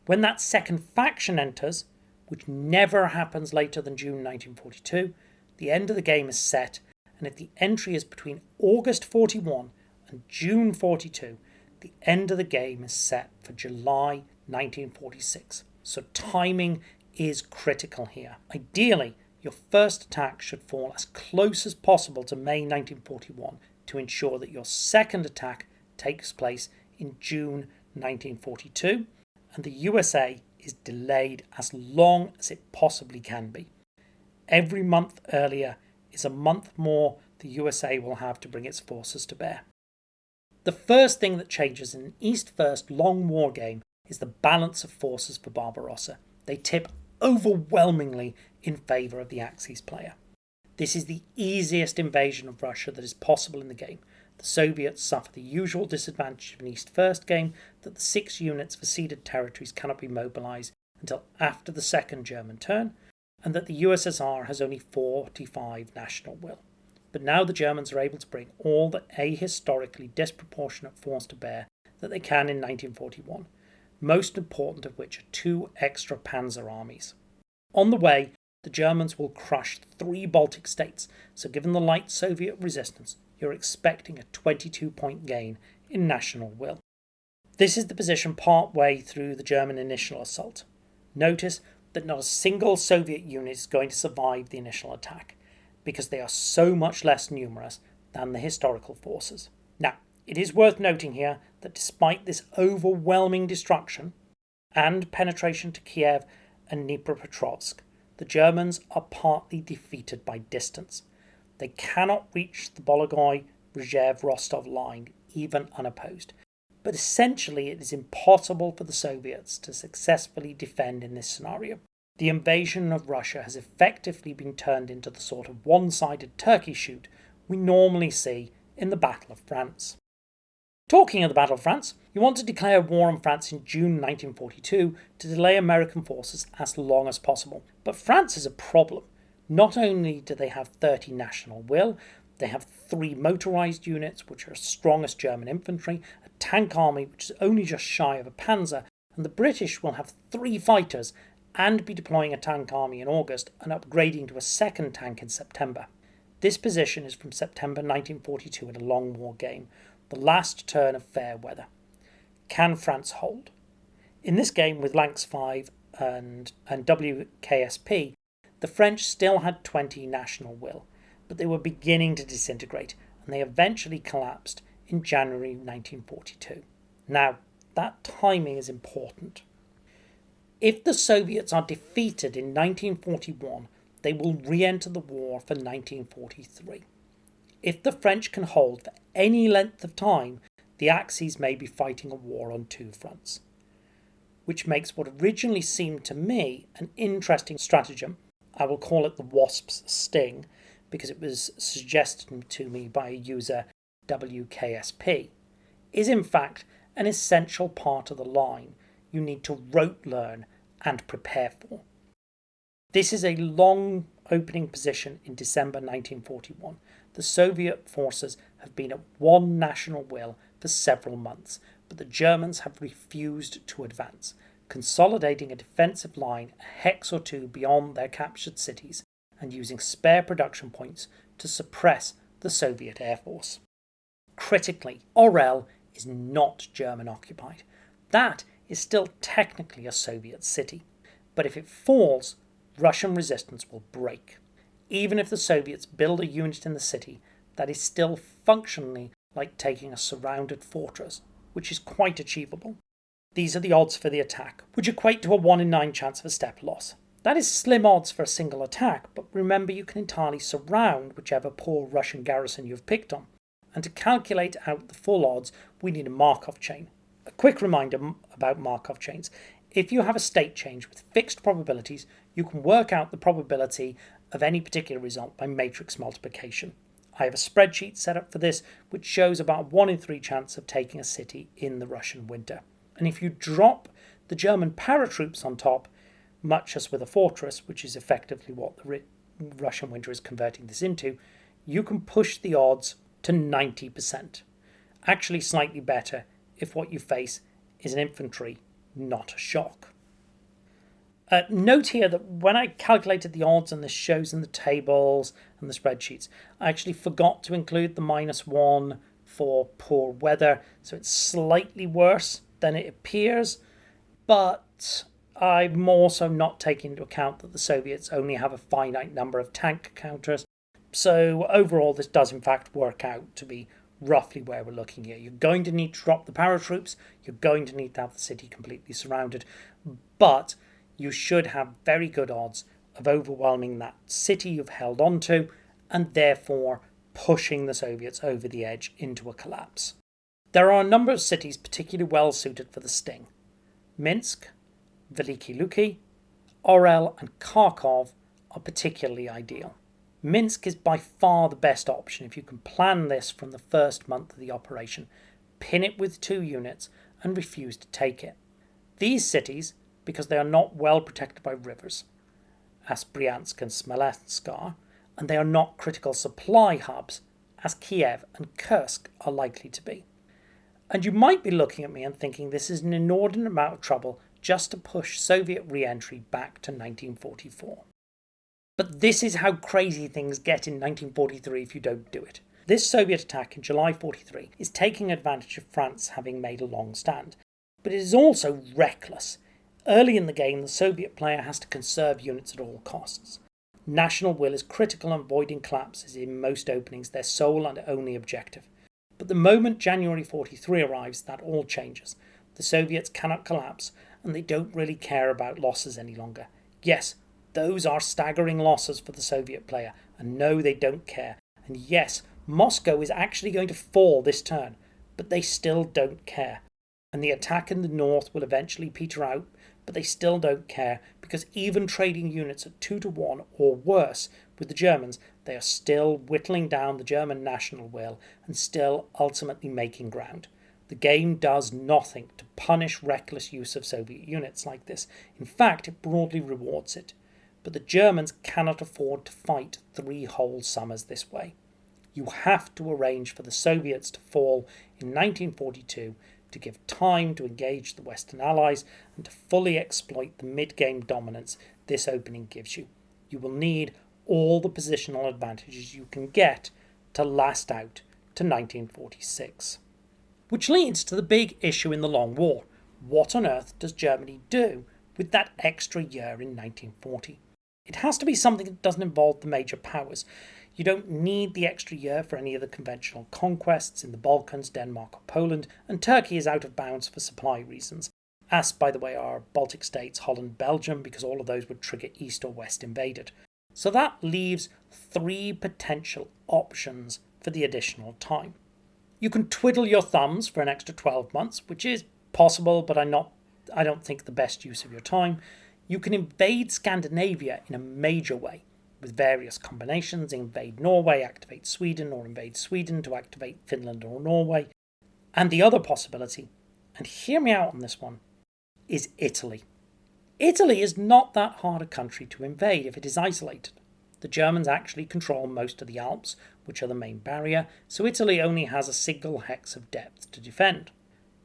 When that second faction enters, which never happens later than June 1942, the end of the game is set, and if the entry is between August 41 and June 42, the end of the game is set for July 1946. So timing is critical here. Ideally, your first attack should fall as close as possible to May 1941 to ensure that your second attack takes place in June 1942, and the USA is delayed as long as it possibly can be. Every month earlier is a month more the USA will have to bring its forces to bear. The first thing that changes in an East-First long war game is the balance of forces for Barbarossa. They tip overwhelmingly in favour of the Axis player. This is the easiest invasion of Russia that is possible in the game. The Soviets suffer the usual disadvantage of an East-First game that the 6 units for ceded territories cannot be mobilised until after the second German turn, and that the USSR has only 45 national will. But now the Germans are able to bring all the ahistorically disproportionate force to bear that they can in 1941, most important of which are 2 extra panzer armies. On the way, the Germans will crush 3 Baltic states, so given the light Soviet resistance, you're expecting a 22-point gain in national will. This is the position part way through the German initial assault. Notice that not a single Soviet unit is going to survive the initial attack, because they are so much less numerous than the historical forces. Now, it is worth noting here that despite this overwhelming destruction and penetration to Kiev and Dnipropetrovsk, the Germans are partly defeated by distance. They cannot reach the Bologoy-Rzhev-Rostov line even unopposed, but essentially it is impossible for the Soviets to successfully defend in this scenario. The invasion of Russia has effectively been turned into the sort of one-sided turkey shoot we normally see in the Battle of France. Talking of the Battle of France, you want to declare war on France in June 1942 to delay American forces as long as possible. But France is a problem. Not only do they have 30 national will, they have 3 motorised units which are as strong as German infantry, a tank army which is only just shy of a panzer, and the British will have 3 fighters and be deploying a tank army in August and upgrading to a second tank in September. This position is from September 1942 in a long war game, the last turn of fair weather. Can France hold? In this game with Lynx 5 and WKSP, the French still had 20 national will, but they were beginning to disintegrate, and they eventually collapsed in January 1942. Now, that timing is important. If the Soviets are defeated in 1941, they will re-enter the war for 1943. If the French can hold for any length of time, the Axis may be fighting a war on 2 fronts, which makes what originally seemed to me an interesting stratagem, I will call it the Wasp's sting, because it was suggested to me by a user WKSP, is in fact an essential part of the line you need to rote learn and prepare for. This is a long opening position in December 1941. The Soviet forces have been at 1 national will for several months, but the Germans have refused to advance, consolidating a defensive line a hex or 2 beyond their captured cities and using spare production points to suppress the Soviet Air Force. Critically, Orel is not German occupied. That is still technically a Soviet city, but if it falls, Russian resistance will break. Even if the Soviets build a unit in the city, that is still functionally like taking a surrounded fortress, which is quite achievable. These are the odds for the attack, which equate to a 1 in 9 chance of a step loss. That is slim odds for a single attack, but remember you can entirely surround whichever poor Russian garrison you've picked on. And to calculate out the full odds, we need a Markov chain. A quick reminder about Markov chains. If you have a state change with fixed probabilities, you can work out the probability of any particular result by matrix multiplication. I have a spreadsheet set up for this, which shows about 1 in 3 chance of taking a city in the Russian winter. And if you drop the German paratroops on top, much as with a fortress, which is effectively what the Russian winter is converting this into, you can push the odds to 90%. Actually slightly better if what you face is an infantry, not a shock. Note here that when I calculated the odds, and this shows in the tables and the spreadsheets, I actually forgot to include the -1 for poor weather, so it's slightly worse than it appears, but I'm also not taking into account that the Soviets only have a finite number of tank counters, so overall this does in fact work out to be roughly where we're looking here. You're going to need to drop the paratroops, you're going to need to have the city completely surrounded, but you should have very good odds of overwhelming that city you've held onto and therefore pushing the Soviets over the edge into a collapse. There are a number of cities particularly well suited for the sting. Minsk, Veliki Luki, Orel and Kharkov are particularly ideal. Minsk is by far the best option if you can plan this from the first month of the operation, pin it with 2 units and refuse to take it. These cities, because they are not well protected by rivers, as Bryansk and Smolensk are, and they are not critical supply hubs, as Kiev and Kursk are likely to be. And you might be looking at me and thinking this is an inordinate amount of trouble just to push Soviet re-entry back to 1944. But this is how crazy things get in 1943 if you don't do it. This Soviet attack in July 43 is taking advantage of France having made a long stand, but it is also reckless. Early in the game, the Soviet player has to conserve units at all costs. National will is critical, and avoiding collapse is in most openings their sole and only objective. But the moment January 43 arrives, that all changes. The Soviets cannot collapse, and they don't really care about losses any longer. Yes, those are staggering losses for the Soviet player, and no, they don't care. And yes, Moscow is actually going to fall this turn, but they still don't care. And the attack in the north will eventually peter out, but they still don't care, because even trading units at 2-1 or worse with the Germans, they are still whittling down the German national will and still ultimately making ground. The game does nothing to punish reckless use of Soviet units like this. In fact, it broadly rewards it. But the Germans cannot afford to fight 3 whole summers this way. You have to arrange for the Soviets to fall in 1942 to give time to engage the Western Allies and to fully exploit the mid-game dominance this opening gives you. You will need all the positional advantages you can get to last out to 1946. Which leads to the big issue in the Long War. What on earth does Germany do with that extra year in 1940? It has to be something that doesn't involve the major powers. You don't need the extra year for any of the conventional conquests in the Balkans, Denmark or Poland, and Turkey is out of bounds for supply reasons, as by the way are Baltic states, Holland, Belgium, because all of those would trigger East or West invaded. So that leaves 3 potential options for the additional time. You can twiddle your thumbs for an extra 12 months, which is possible, but I don't think the best use of your time. You can invade Scandinavia in a major way, with various combinations: invade Norway, activate Sweden, or invade Sweden to activate Finland or Norway. And the other possibility, and hear me out on this one, is Italy. Italy is not that hard a country to invade if it is isolated. The Germans actually control most of the Alps, which are the main barrier, so Italy only has a single hex of depth to defend.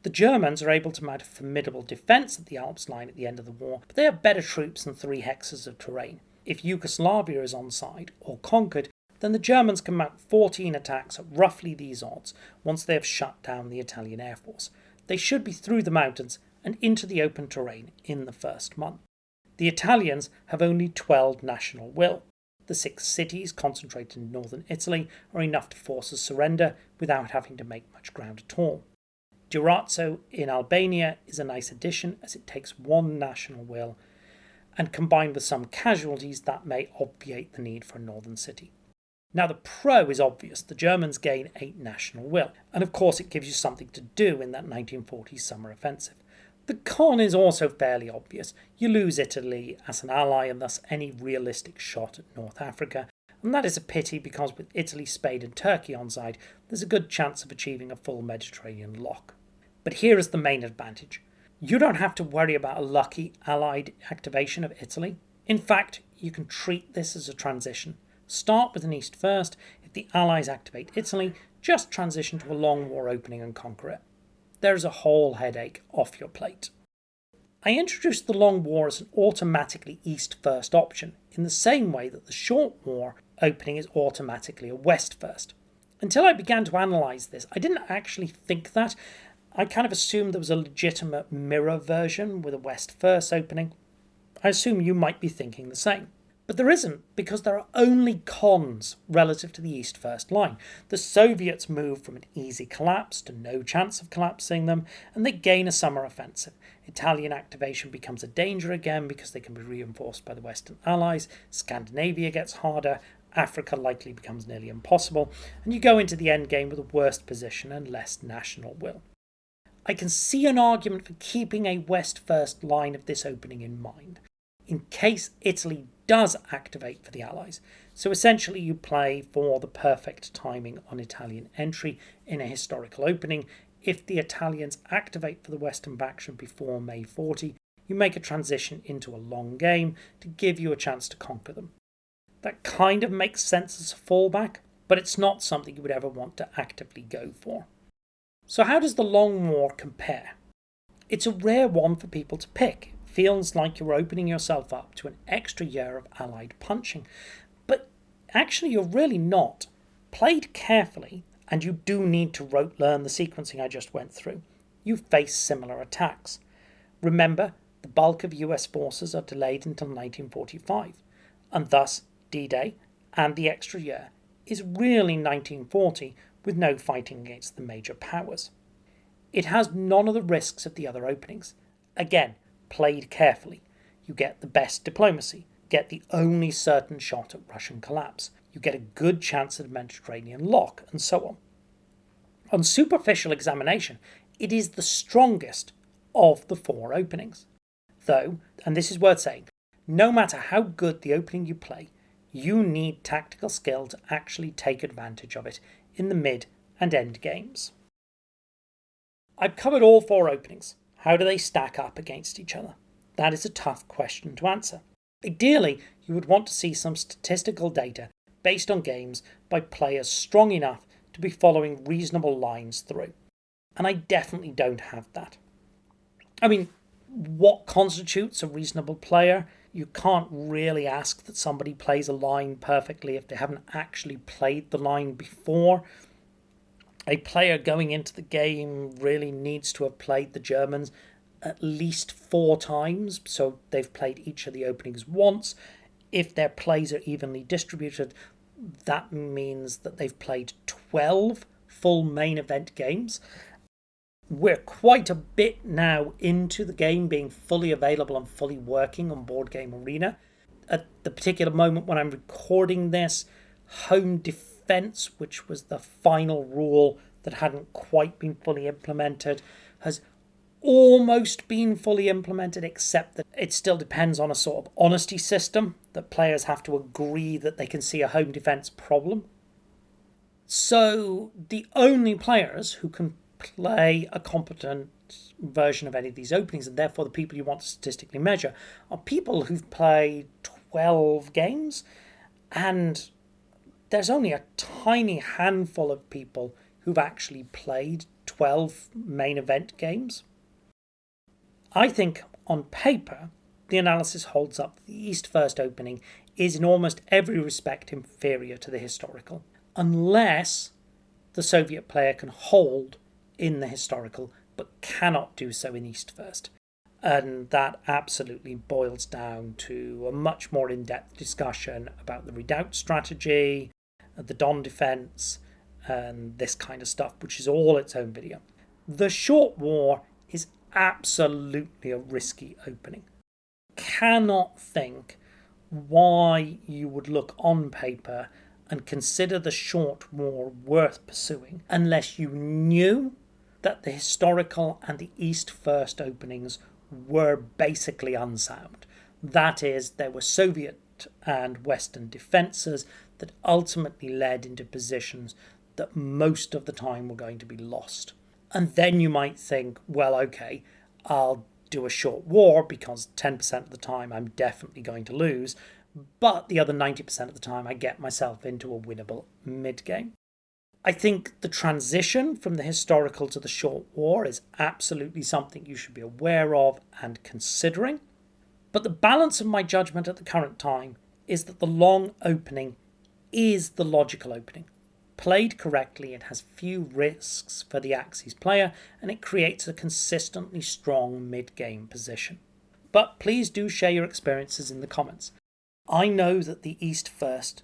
The Germans are able to mount a formidable defence at the Alps line at the end of the war, but they have better troops than 3 hexes of terrain. If Yugoslavia is onside or conquered, then the Germans can mount 14 attacks at roughly these odds once they have shut down the Italian Air Force. They should be through the mountains and into the open terrain in the first month. The Italians have only 12 national will. The 6 cities concentrated in northern Italy are enough to force a surrender without having to make much ground at all. Durazzo in Albania is a nice addition as it takes 1 national will, and combined with some casualties, that may obviate the need for a northern city. Now the pro is obvious. The Germans gain a national will, and of course it gives you something to do in that 1940s summer offensive. The con is also fairly obvious. You lose Italy as an ally and thus any realistic shot at North Africa, and that is a pity because with Italy, Spain and Turkey on side, there's a good chance of achieving a full Mediterranean lock. But here is the main advantage. You don't have to worry about a lucky Allied activation of Italy. In fact, you can treat this as a transition. Start with an East first. If the Allies activate Italy, just transition to a long war opening and conquer it. There's a whole headache off your plate. I introduced the long war as an automatically East first option, in the same way that the short war opening is automatically a West first. Until I began to analyse this, I didn't actually think that. I kind of assumed there was a legitimate mirror version with a West first opening. I assume you might be thinking the same. But there isn't, because there are only cons relative to the East first line. The Soviets move from an easy collapse to no chance of collapsing them, and they gain a summer offensive. Italian activation becomes a danger again because they can be reinforced by the Western Allies. Scandinavia gets harder. Africa likely becomes nearly impossible, and you go into the endgame with a worse position and less national will. I can see an argument for keeping a West first line of this opening in mind, in case Italy does activate for the Allies. So essentially you play for the perfect timing on Italian entry in a historical opening. If the Italians activate for the Western faction before May 40, you make a transition into a long game to give you a chance to conquer them. That kind of makes sense as a fallback, but it's not something you would ever want to actively go for. So how does the long war compare? It's a rare one for people to pick. Feels like you're opening yourself up to an extra year of Allied punching. But actually you're really not. Played carefully, and you do need to learn the sequencing I just went through, you face similar attacks. Remember, the bulk of US forces are delayed until 1945, and thus D-Day and the extra year is really 1940 with no fighting against the major powers. It has none of the risks of the other openings. Again, played carefully. You get the best diplomacy, get the only certain shot at Russian collapse, you get a good chance at a Mediterranean lock, and so on. On superficial examination, it is the strongest of the four openings. Though, and this is worth saying, no matter how good the opening you play, you need tactical skill to actually take advantage of it in the mid and end games. I've covered all four openings. How do they stack up against each other? That is a tough question to answer. Ideally, you would want to see some statistical data based on games by players strong enough to be following reasonable lines through. And I definitely don't have that. I mean, what constitutes a reasonable player? You can't really ask that somebody plays a line perfectly if they haven't actually played the line before. A player going into the game really needs to have played the Germans at least 4 times, so they've played each of the openings once. If their plays are evenly distributed, that means that they've played 12 full main event games. We're quite a bit now into the game being fully available and fully working on Board Game Arena. At the particular moment when I'm recording this, home defense, which was the final rule that hadn't quite been fully implemented, has almost been fully implemented, except that it still depends on a sort of honesty system that players have to agree that they can see a home defense problem. So the only players who can play a competent version of any of these openings, and therefore the people you want to statistically measure, are people who've played 12 games, and there's only a tiny handful of people who've actually played 12 main event games. I think on paper the analysis holds up. The East first opening is in almost every respect inferior to the historical, unless the Soviet player can hold in the historical but cannot do so in East first. And that absolutely boils down to a much more in-depth discussion about the redoubt strategy, the Don defense, and this kind of stuff, which is all its own video. The short war is absolutely a risky opening. cannot think why you would look on paper and consider the short war worth pursuing unless you knew that the historical and the East First openings were basically unsound. That is, there were Soviet and Western defences that ultimately led into positions that most of the time were going to be lost. And then you might think, well, okay, I'll do a short war because 10% of the time I'm definitely going to lose, but the other 90% of the time I get myself into a winnable mid-game. I think the transition from the historical to the short war is absolutely something you should be aware of and considering. But the balance of my judgment at the current time is that the long opening is the logical opening. Played correctly, it has few risks for the Axis player and it creates a consistently strong mid-game position. But please do share your experiences in the comments. I know that the East First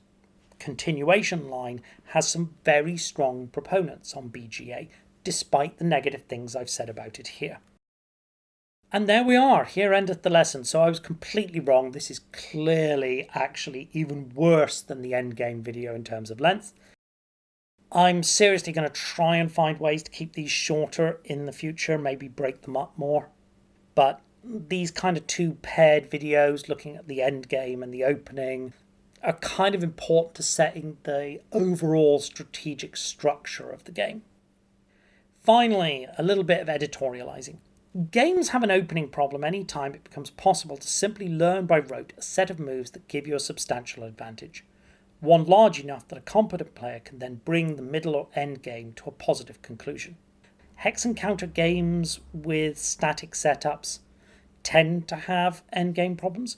continuation line has some very strong proponents on BGA, despite the negative things I've said about it here. And there we are, here endeth the lesson. So I was completely wrong. This is clearly actually even worse than the endgame video in terms of length. I'm seriously going to try and find ways to keep these shorter in the future, maybe break them up more. But these kind of two paired videos looking at the endgame and the opening are kind of important to setting the overall strategic structure of the game. Finally, a little bit of editorializing. Games have an opening problem any time it becomes possible to simply learn by rote a set of moves that give you a substantial advantage. One large enough that a competent player can then bring the middle or end game to a positive conclusion. Hex and counter games with static setups tend to have endgame problems.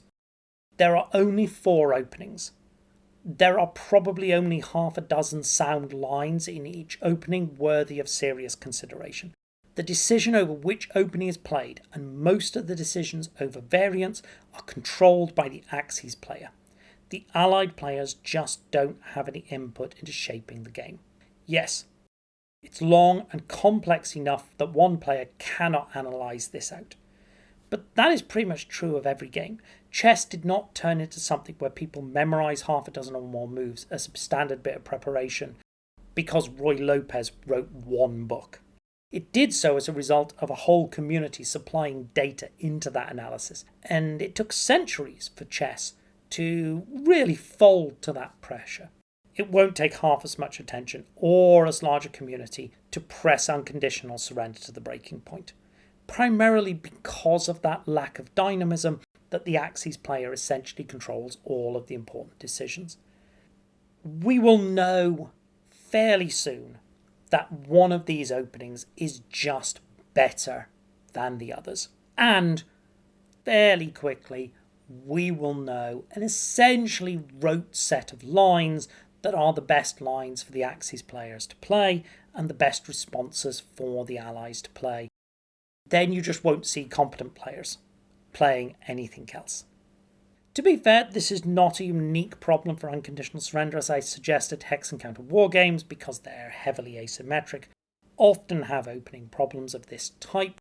There are only 4 openings. There are probably only half a dozen sound lines in each opening worthy of serious consideration. The decision over which opening is played and most of the decisions over variants are controlled by the Axis player. The Allied players just don't have any input into shaping the game. Yes, it's long and complex enough that one player cannot analyse this out. But that is pretty much true of every game. Chess did not turn into something where people memorise half a dozen or more moves as a standard bit of preparation because Roy Lopez wrote one book. It did so as a result of a whole community supplying data into that analysis, and it took centuries for chess to really fold to that pressure. It won't take half as much attention or as large a community to press unconditional surrender to the breaking point, primarily because of that lack of dynamism that the Axis player essentially controls all of the important decisions. We will know fairly soon that one of these openings is just better than the others. And fairly quickly, we will know an essentially rote set of lines that are the best lines for the Axis players to play and the best responses for the Allies to play. Then you just won't see competent players playing anything else. To be fair, this is not a unique problem for unconditional surrender, as I suggested. Hex and counter wargames, because they're heavily asymmetric, often have opening problems of this type.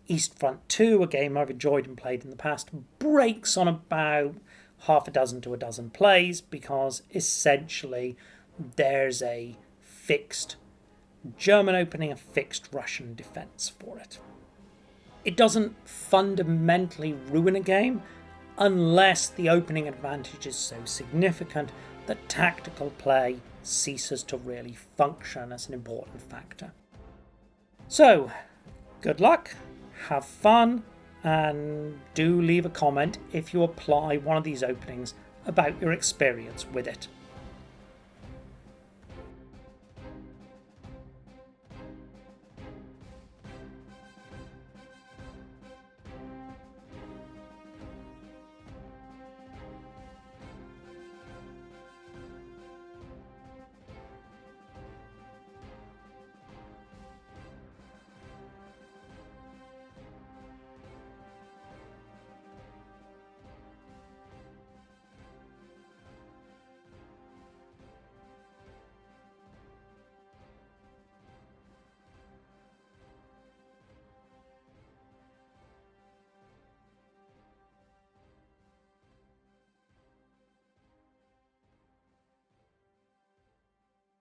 East Front 2, a game I've enjoyed and played in the past, breaks on about half a dozen to a dozen plays because essentially there's a fixed German opening, a fixed Russian defense for it. It doesn't fundamentally ruin a game unless the opening advantage is so significant that tactical play ceases to really function as an important factor. So, good luck, have fun, and do leave a comment if you apply one of these openings about your experience with it.